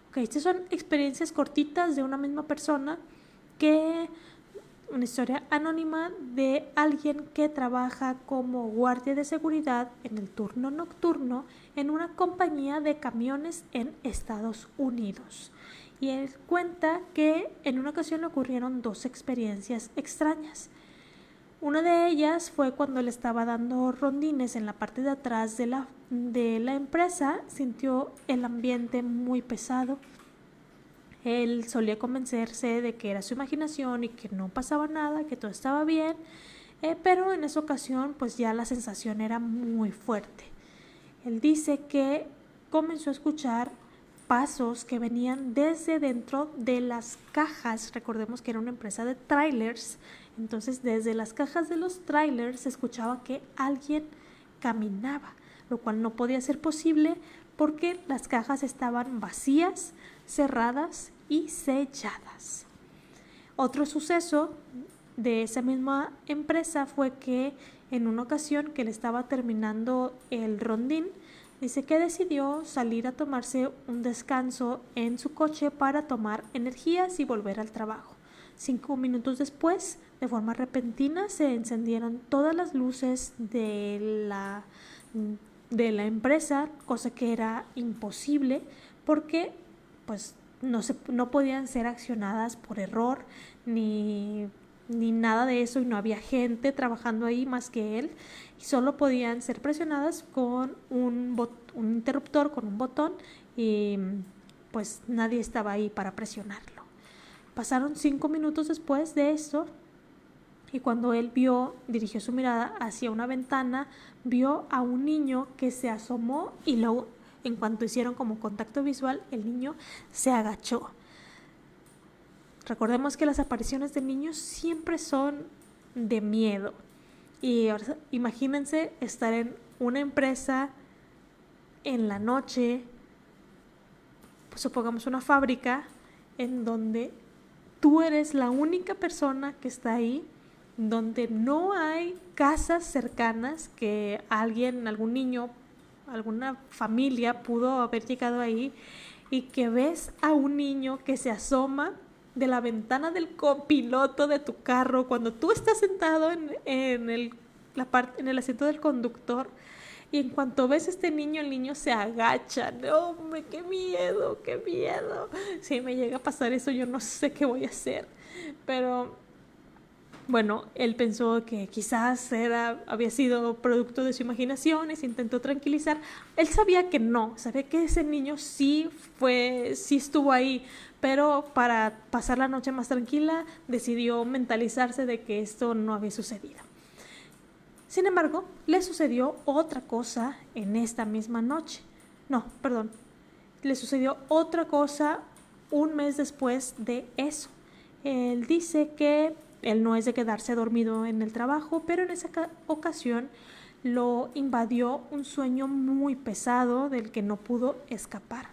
Ok, estas son experiencias cortitas de una misma persona que... Una historia anónima de alguien que trabaja como guardia de seguridad en el turno nocturno en una compañía de camiones en Estados Unidos. Y él cuenta que en una ocasión le ocurrieron dos experiencias extrañas. Una de ellas fue cuando él estaba dando rondines en la parte de atrás de la empresa, sintió el ambiente muy pesado. Él solía convencerse de que era su imaginación y que no pasaba nada, que todo estaba bien, pero en esa ocasión pues ya la sensación era muy fuerte. Él dice que comenzó a escuchar pasos que venían desde dentro de las cajas. Recordemos que era una empresa de trailers, entonces desde las cajas de los trailers se escuchaba que alguien caminaba, lo cual no podía ser posible porque las cajas estaban vacías, cerradas y selladas. Otro suceso de esa misma empresa fue que en una ocasión que le estaba terminando el rondín, dice que decidió salir a tomarse un descanso en su coche para tomar energías y volver al trabajo. 5 minutos después, de forma repentina, se encendieron todas las luces de la empresa, cosa que era imposible porque pues no podían ser accionadas por error ni nada de eso, y no había gente trabajando ahí más que él, y solo podían ser presionadas con un interruptor, con un botón, y pues nadie estaba ahí para presionarlo. Pasaron 5 minutos después de eso, y cuando él dirigió su mirada hacia una ventana, vio a un niño que se asomó, y luego, en cuanto hicieron como contacto visual, el niño se agachó. Recordemos que las apariciones de niños siempre son de miedo. Y ahora, imagínense estar en una empresa en la noche, pues supongamos una fábrica, en donde tú eres la única persona que está ahí, donde no hay casas cercanas que algún niño, alguna familia pudo haber llegado ahí, y que ves a un niño que se asoma de la ventana del copiloto de tu carro cuando tú estás sentado en el asiento del conductor, y en cuanto ves a este niño, el niño se agacha. No, hombre, qué miedo, qué miedo. Si me llega a pasar eso, yo no sé qué voy a hacer. Pero bueno, él pensó que quizás había sido producto de su imaginación y se intentó tranquilizar. Él sabía que no, sabía que ese niño sí estuvo ahí, pero para pasar la noche más tranquila decidió mentalizarse de que esto no había sucedido. Sin embargo, le sucedió otra cosa en esta misma noche. Le sucedió otra cosa un mes después de eso. Él dice que él no es de quedarse dormido en el trabajo, pero en esa ocasión lo invadió un sueño muy pesado del que no pudo escapar.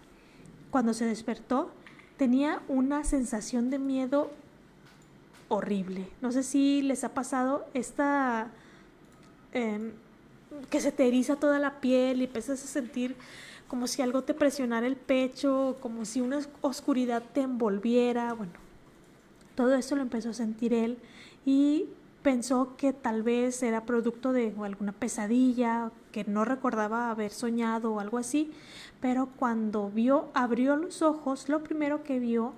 Cuando se despertó, tenía una sensación de miedo horrible. No sé si les ha pasado que se te eriza toda la piel y empiezas a sentir como si algo te presionara el pecho, como si una oscuridad te envolviera. Bueno, todo eso lo empezó a sentir él y pensó que tal vez era producto de alguna pesadilla, que no recordaba haber soñado o algo así, pero cuando abrió los ojos, lo primero que vio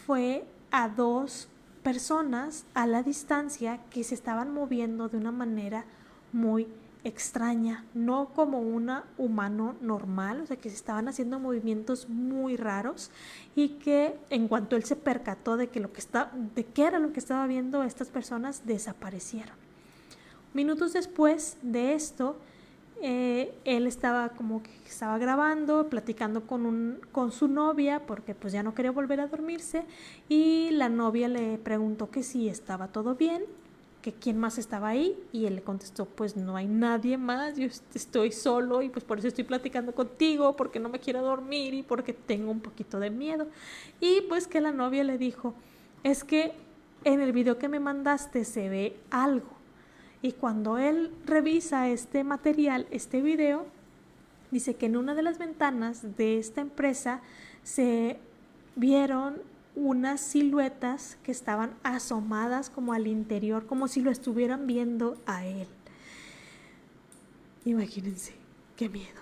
fue a dos personas a la distancia que se estaban moviendo de una manera muy extraña, no como un humano normal, o sea que se estaban haciendo movimientos muy raros y que en cuanto él se percató de qué era lo que estaba viendo, estas personas desaparecieron. Minutos después de esto, él estaba grabando, platicando con su novia porque pues ya no quería volver a dormirse y la novia le preguntó que si estaba todo bien, que quién más estaba ahí y él le contestó pues no hay nadie más, yo estoy solo y pues por eso estoy platicando contigo porque no me quiero dormir y porque tengo un poquito de miedo. Y pues que la novia le dijo, es que en el video que me mandaste se ve algo. Y cuando él revisa este material, este video, dice que en una de las ventanas de esta empresa se vieron unas siluetas que estaban asomadas como al interior, como si lo estuvieran viendo a él. Imagínense, qué miedo.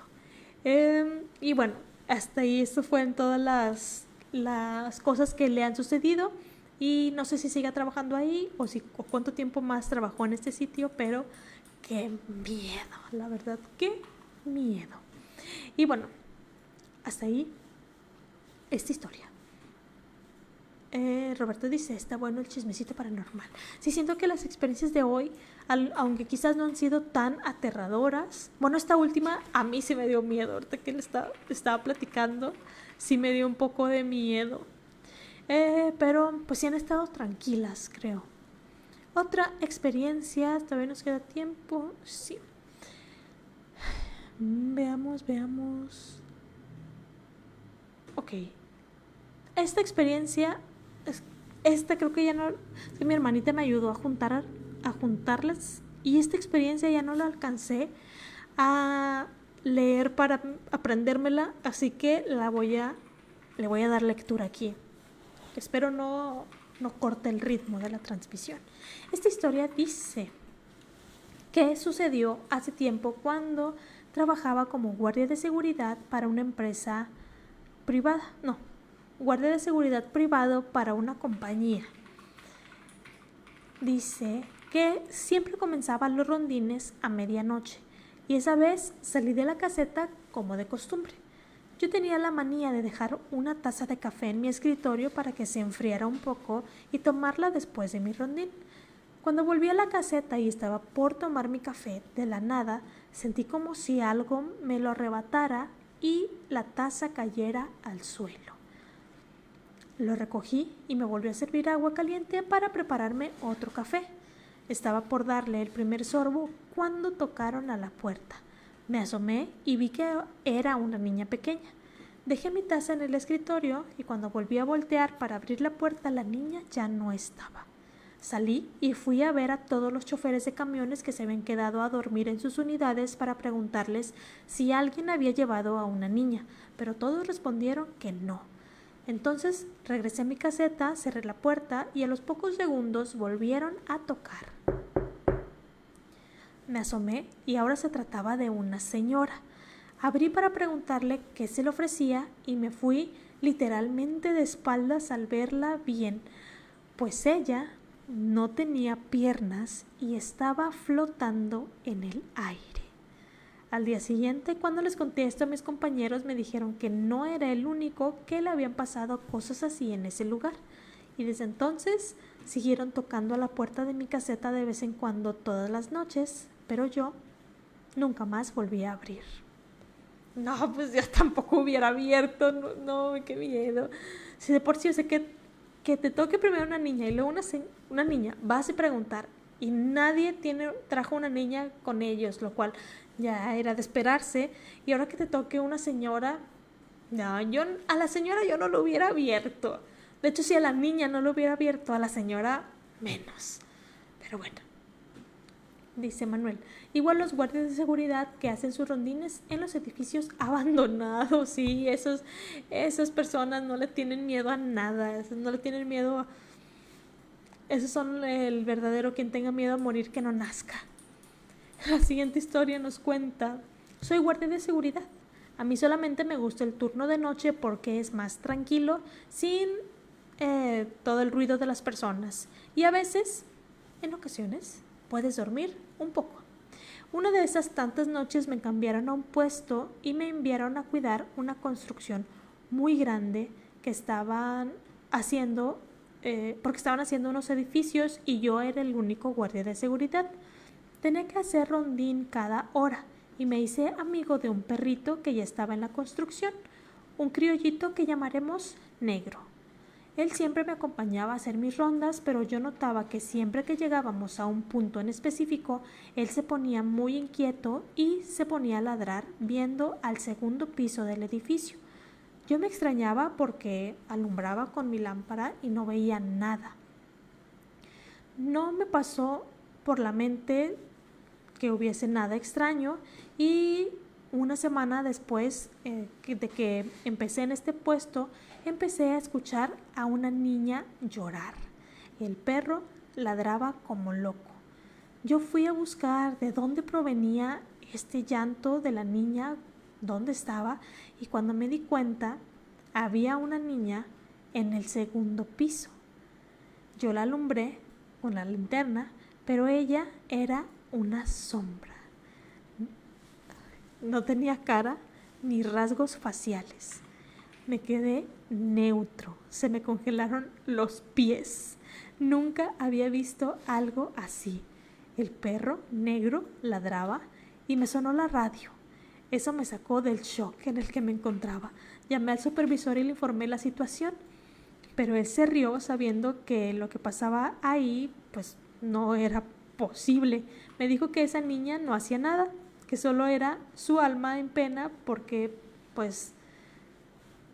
Y bueno, hasta ahí esto fue en todas las cosas que le han sucedido. Y no sé si siga trabajando ahí o cuánto tiempo más trabajó en este sitio, pero qué miedo, la verdad, qué miedo. Y bueno, hasta ahí esta historia. Roberto dice, está bueno el chismecito paranormal. Sí, siento que las experiencias de hoy, aunque quizás no han sido tan aterradoras, bueno, esta última a mí sí me dio miedo, ahorita que le estaba platicando, sí me dio un poco de miedo. Pero pues sí han estado tranquilas, creo. Otra experiencia, todavía nos queda tiempo, sí. Veamos. Ok. Esta experiencia, creo que ya no, es que mi hermanita me ayudó a juntarlas y esta experiencia ya no la alcancé a leer para aprendérmela, así que le voy a dar lectura aquí. Espero no corte el ritmo de la transmisión. Esta historia dice que sucedió hace tiempo cuando trabajaba como guardia de seguridad para una empresa privada. No, guardia de seguridad privado para una compañía. Dice que siempre comenzaba los rondines a medianoche y esa vez salí de la caseta como de costumbre. Yo tenía la manía de dejar una taza de café en mi escritorio para que se enfriara un poco y tomarla después de mi rondín. Cuando volví a la caseta y estaba por tomar mi café, de la nada sentí como si algo me lo arrebatara y la taza cayera al suelo. Lo recogí y me volví a servir agua caliente para prepararme otro café. Estaba por darle el primer sorbo cuando tocaron a la puerta. Me asomé y vi que era una niña pequeña. Dejé mi taza en el escritorio y cuando volví a voltear para abrir la puerta, la niña ya no estaba. Salí y fui a ver a todos los choferes de camiones que se habían quedado a dormir en sus unidades para preguntarles si alguien había llevado a una niña, pero todos respondieron que no. Entonces regresé a mi caseta, cerré la puerta y a los pocos segundos volvieron a tocar. Me asomé y ahora se trataba de una señora. Abrí para preguntarle qué se le ofrecía y me fui literalmente de espaldas al verla bien, pues ella no tenía piernas y estaba flotando en el aire. Al día siguiente, cuando les conté esto a mis compañeros, me dijeron que no era el único que le habían pasado cosas así en ese lugar. Y desde entonces siguieron tocando a la puerta de mi caseta de vez en cuando todas las noches, pero yo nunca más volví a abrir. No, pues yo tampoco hubiera abierto, no, qué miedo. Si de por sí yo sé que te toque primero una niña y luego una niña, vas a preguntar y nadie trajo una niña con ellos, lo cual ya era de esperarse, y ahora que te toque una señora, no, a la señora yo no lo hubiera abierto. De hecho, si a la niña no lo hubiera abierto, a la señora menos. Pero bueno. dice Manuel. Igual los guardias de seguridad que hacen sus rondines en los edificios abandonados. Sí, esas personas no le tienen miedo a nada, no le tienen miedo a... Esos son el verdadero quien tenga miedo a morir que no nazca. La siguiente historia nos cuenta: soy guardia de seguridad. A mí solamente me gusta el turno de noche porque es más tranquilo, sin todo el ruido de las personas. Y a veces, en ocasiones, puedes dormir un poco. Una de esas tantas noches me cambiaron a un puesto y me enviaron a cuidar una construcción muy grande que estaban haciendo, porque estaban haciendo unos edificios y yo era el único guardia de seguridad. Tenía que hacer rondín cada hora y me hice amigo de un perrito que ya estaba en la construcción, un criollito que llamaremos Negro. Él siempre me acompañaba a hacer mis rondas, pero yo notaba que siempre que llegábamos a un punto en específico, él se ponía muy inquieto y se ponía a ladrar viendo al segundo piso del edificio. Yo me extrañaba porque alumbraba con mi lámpara y no veía nada. No me pasó por la mente que hubiese nada extraño y una semana después de que empecé en este puesto, empecé a escuchar a una niña llorar. El perro ladraba como loco. Yo fui a buscar de dónde provenía este llanto de la niña, dónde estaba, y cuando me di cuenta, había una niña en el segundo piso. Yo la alumbré con la linterna, pero ella era una sombra. No tenía cara ni rasgos faciales. Me quedé neutro. Se me congelaron los pies. Nunca había visto algo así. El perro negro ladraba y me sonó la radio. Eso me sacó del shock en el que me encontraba. Llamé al supervisor y le informé la situación, pero él se rió sabiendo que lo que pasaba ahí pues no era posible. Me dijo que esa niña no hacía nada, que solo era su alma en pena porque pues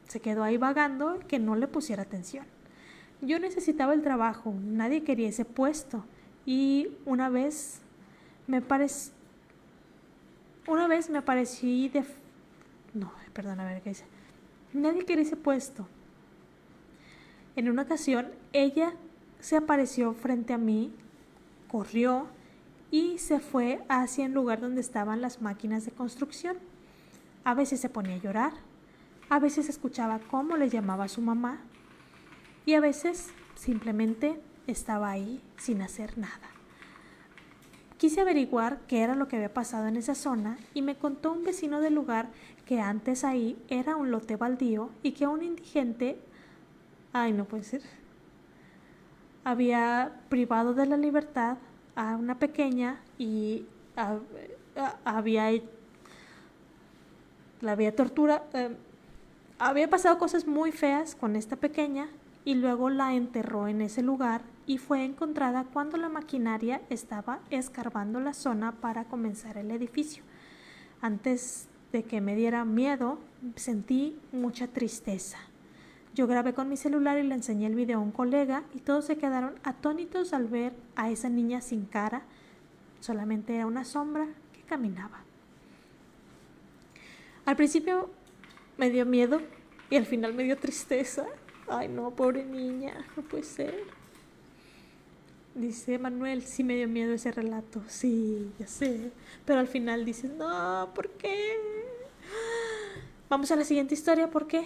se quedó ahí vagando, que no le pusiera atención. Yo necesitaba el trabajo, nadie quería ese puesto y una vez me aparecí nadie quería ese puesto. En una ocasión ella se apareció frente a mí, corrió y se fue hacia el lugar donde estaban las máquinas de construcción. A veces se ponía a llorar, a veces escuchaba cómo le llamaba a su mamá y a veces simplemente estaba ahí sin hacer nada. Quise averiguar qué era lo que había pasado en esa zona y me contó un vecino del lugar que antes ahí era un lote baldío y que un indigente, había privado de la libertad a una pequeña y había pasado cosas muy feas con esta pequeña y luego la enterró en ese lugar y fue encontrada cuando la maquinaria estaba escarbando la zona para comenzar el edificio. Antes de que me diera miedo, sentí mucha tristeza. Yo grabé con mi celular y le enseñé el video a un colega y todos se quedaron atónitos al ver a esa niña sin cara. Solamente era una sombra que caminaba. Al principio me dio miedo y al final me dio tristeza. Ay no, pobre niña, no puede ser. Dice Manuel, sí me dio miedo ese relato. Sí, ya sé. Pero al final dices, no, ¿por qué? Vamos a la siguiente historia porque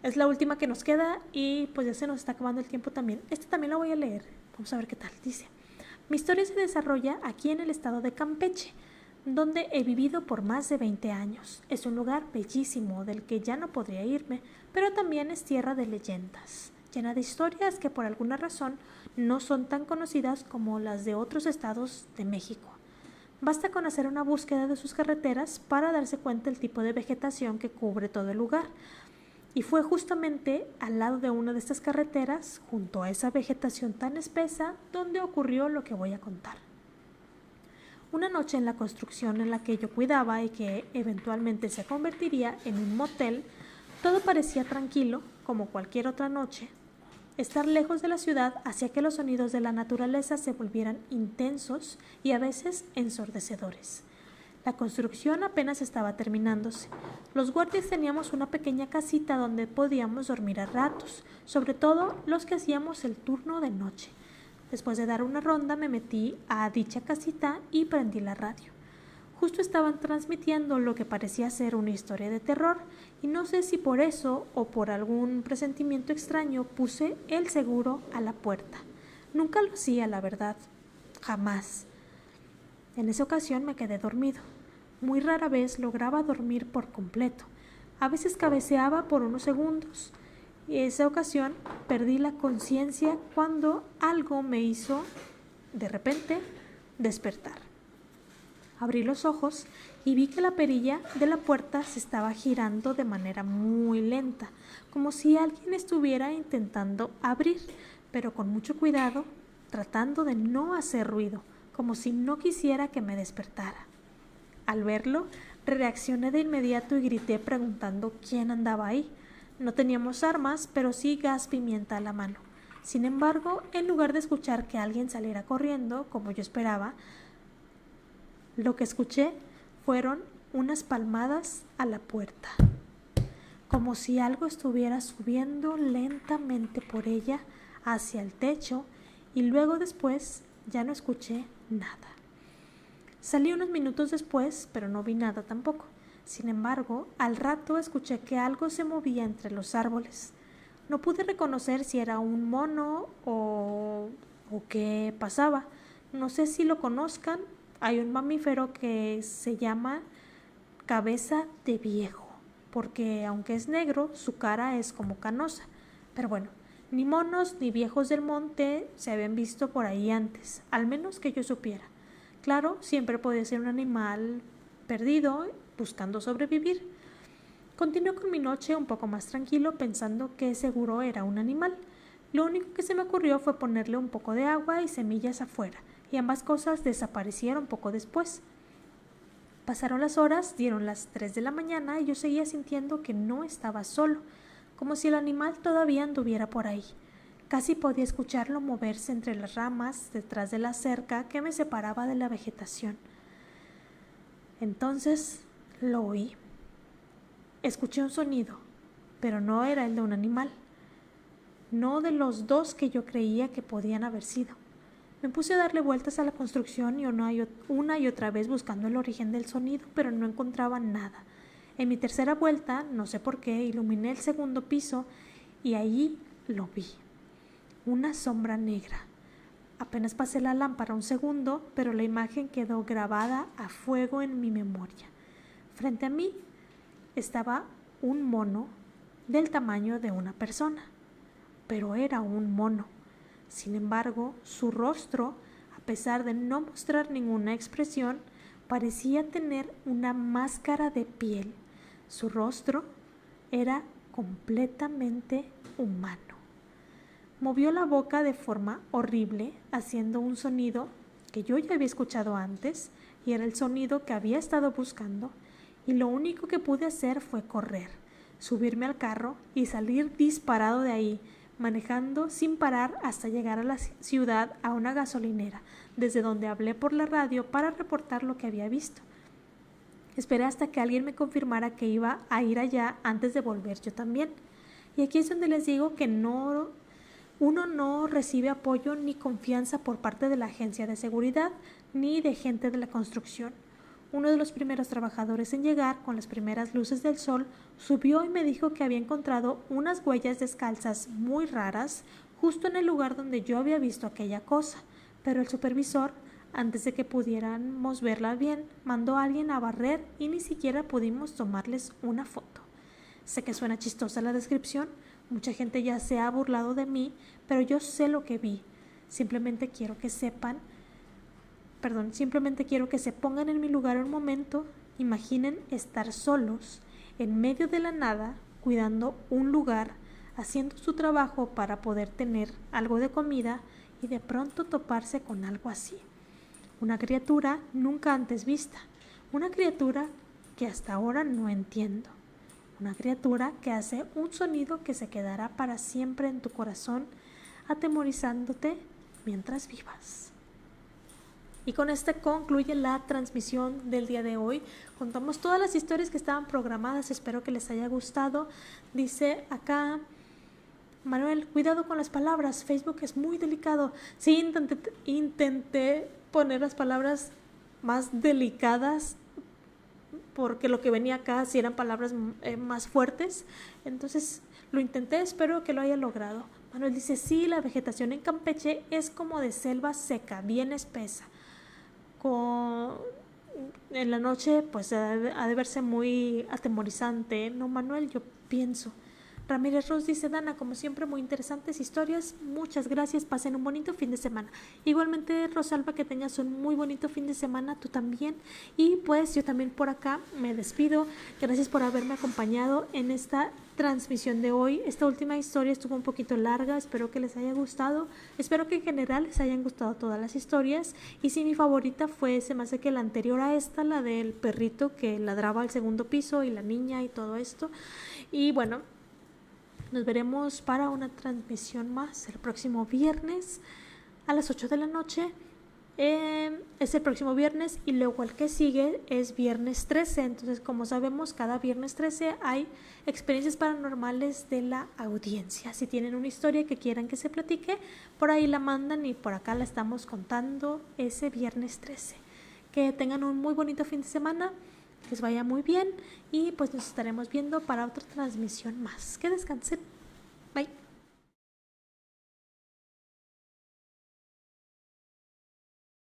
es la última que nos queda y pues ya se nos está acabando el tiempo también. Esta también la voy a leer. Vamos a ver qué tal. Dice, mi historia se desarrolla aquí en el estado de Campeche, donde he vivido por más de 20 años. Es un lugar bellísimo del que ya no podría irme, pero también es tierra de leyendas, llena de historias que por alguna razón no son tan conocidas como las de otros estados de México. Basta con hacer una búsqueda de sus carreteras para darse cuenta del tipo de vegetación que cubre todo el lugar. Y fue justamente al lado de una de estas carreteras, junto a esa vegetación tan espesa, donde ocurrió lo que voy a contar. Una noche en la construcción en la que yo cuidaba y que eventualmente se convertiría en un motel, todo parecía tranquilo, como cualquier otra noche. estar lejos de la ciudad hacía que los sonidos de la naturaleza se volvieran intensos y a veces ensordecedores. La construcción apenas estaba terminándose. Los guardias teníamos una pequeña casita donde podíamos dormir a ratos, sobre todo los que hacíamos el turno de noche. Después de dar una ronda me metí a dicha casita y prendí la radio. Justo estaban transmitiendo lo que parecía ser una historia de terror y no sé si por eso o por algún presentimiento extraño puse el seguro a la puerta. Nunca lo hacía, la verdad. Jamás. En esa ocasión me quedé dormido. Muy rara vez lograba dormir por completo. A veces cabeceaba por unos segundos. Y en esa ocasión perdí la conciencia cuando algo me hizo, de repente, despertar. Abrí los ojos y vi que la perilla de la puerta se estaba girando de manera muy lenta, como si alguien estuviera intentando abrir, pero con mucho cuidado, tratando de no hacer ruido, como si no quisiera que me despertara. Al verlo, reaccioné de inmediato y grité preguntando quién andaba ahí. No teníamos armas, pero sí gas pimienta a la mano. Sin embargo, en lugar de escuchar que alguien saliera corriendo, como yo esperaba, lo que escuché fueron unas palmadas a la puerta, como si algo estuviera subiendo lentamente por ella hacia el techo, y luego después ya no escuché nada. Salí unos minutos después, pero no vi nada tampoco. Sin embargo, al rato escuché que algo se movía entre los árboles. No pude reconocer si era un mono o qué pasaba. No sé si lo conozcan. Hay un mamífero que se llama cabeza de viejo, porque aunque es negro, su cara es como canosa. Pero bueno, ni monos ni viejos del monte se habían visto por ahí antes, al menos que yo supiera. Claro, siempre podía ser un animal perdido, buscando sobrevivir. Continué con mi noche un poco más tranquilo, pensando que seguro era un animal. Lo único que se me ocurrió fue ponerle un poco de agua y semillas afuera, y ambas cosas desaparecieron poco después. Pasaron las horas, dieron las 3 de la mañana y yo seguía sintiendo que no estaba solo, como si el animal todavía anduviera por ahí. Casi podía escucharlo moverse entre las ramas detrás de la cerca que me separaba de la vegetación. Entonces lo oí. Escuché un sonido, pero no era el de un animal, no de los dos que yo creía que podían haber sido. Me puse a darle vueltas a la construcción y una y otra vez buscando el origen del sonido, pero no encontraba nada. En mi tercera vuelta, no sé por qué, iluminé el segundo piso y allí lo vi. Una sombra negra. Apenas pasé la lámpara un segundo, pero la imagen quedó grabada a fuego en mi memoria. Frente a mí estaba un mono del tamaño de una persona, pero era un mono. Sin embargo, su rostro, a pesar de no mostrar ninguna expresión, parecía tener una máscara de piel. Su rostro era completamente humano. Movió la boca de forma horrible, haciendo un sonido que yo ya había escuchado antes, y era el sonido que había estado buscando, y lo único que pude hacer fue correr, subirme al carro y salir disparado de ahí, manejando sin parar hasta llegar a la ciudad, a una gasolinera, desde donde hablé por la radio para reportar lo que había visto. Esperé hasta que alguien me confirmara que iba a ir allá antes de volver yo también. Y aquí es donde les digo que uno no recibe apoyo ni confianza por parte de la agencia de seguridad ni de gente de la construcción. Uno de los primeros trabajadores en llegar, con las primeras luces del sol, subió y me dijo que había encontrado unas huellas descalzas muy raras justo en el lugar donde yo había visto aquella cosa, pero el supervisor, antes de que pudiéramos verla bien, mandó a alguien a barrer y ni siquiera pudimos tomarles una foto. Sé que suena chistosa la descripción, mucha gente ya se ha burlado de mí, pero yo sé lo que vi. Simplemente quiero que se pongan en mi lugar un momento. Imaginen estar solos, en medio de la nada, cuidando un lugar, haciendo su trabajo para poder tener algo de comida y de pronto toparse con algo así. Una criatura nunca antes vista, una criatura que hasta ahora no entiendo. Una criatura que hace un sonido que se quedará para siempre en tu corazón atemorizándote mientras vivas. Y con este concluye la transmisión del día de hoy. Contamos todas las historias que estaban programadas. Espero que les haya gustado. Dice acá Manuel, cuidado con las palabras. Facebook es muy delicado. Sí, intenté poner las palabras más delicadas porque lo que venía acá sí eran palabras más fuertes. Entonces lo intenté, espero que lo haya logrado. Manuel dice, sí, la vegetación en Campeche es como de selva seca, bien espesa. En la noche pues ha de verse muy atemorizante, ¿no, Manuel? Yo pienso. Ramírez Ross dice, Dana, como siempre, muy interesantes historias, muchas gracias, pasen un bonito fin de semana. Igualmente, Rosalba, que tengas un muy bonito fin de semana, tú también. Y pues yo también por acá me despido. Gracias por haberme acompañado en esta transmisión de hoy. Esta última historia estuvo un poquito larga, espero que les haya gustado. Espero que en general les hayan gustado todas las historias. Y si mi favorita fue, se me hace que la anterior a esta, la del perrito que ladraba al segundo piso y la niña y todo esto. Y bueno, nos veremos para una transmisión más el próximo viernes a las 8 de la noche. Es el próximo viernes y luego el que sigue es viernes 13. Entonces, como sabemos, cada viernes 13 hay experiencias paranormales de la audiencia. Si tienen una historia que quieran que se platique, por ahí la mandan y por acá la estamos contando ese viernes 13. Que tengan un muy bonito fin de semana. Que les vaya muy bien y pues nos estaremos viendo para otra transmisión más. Que descansen. Bye.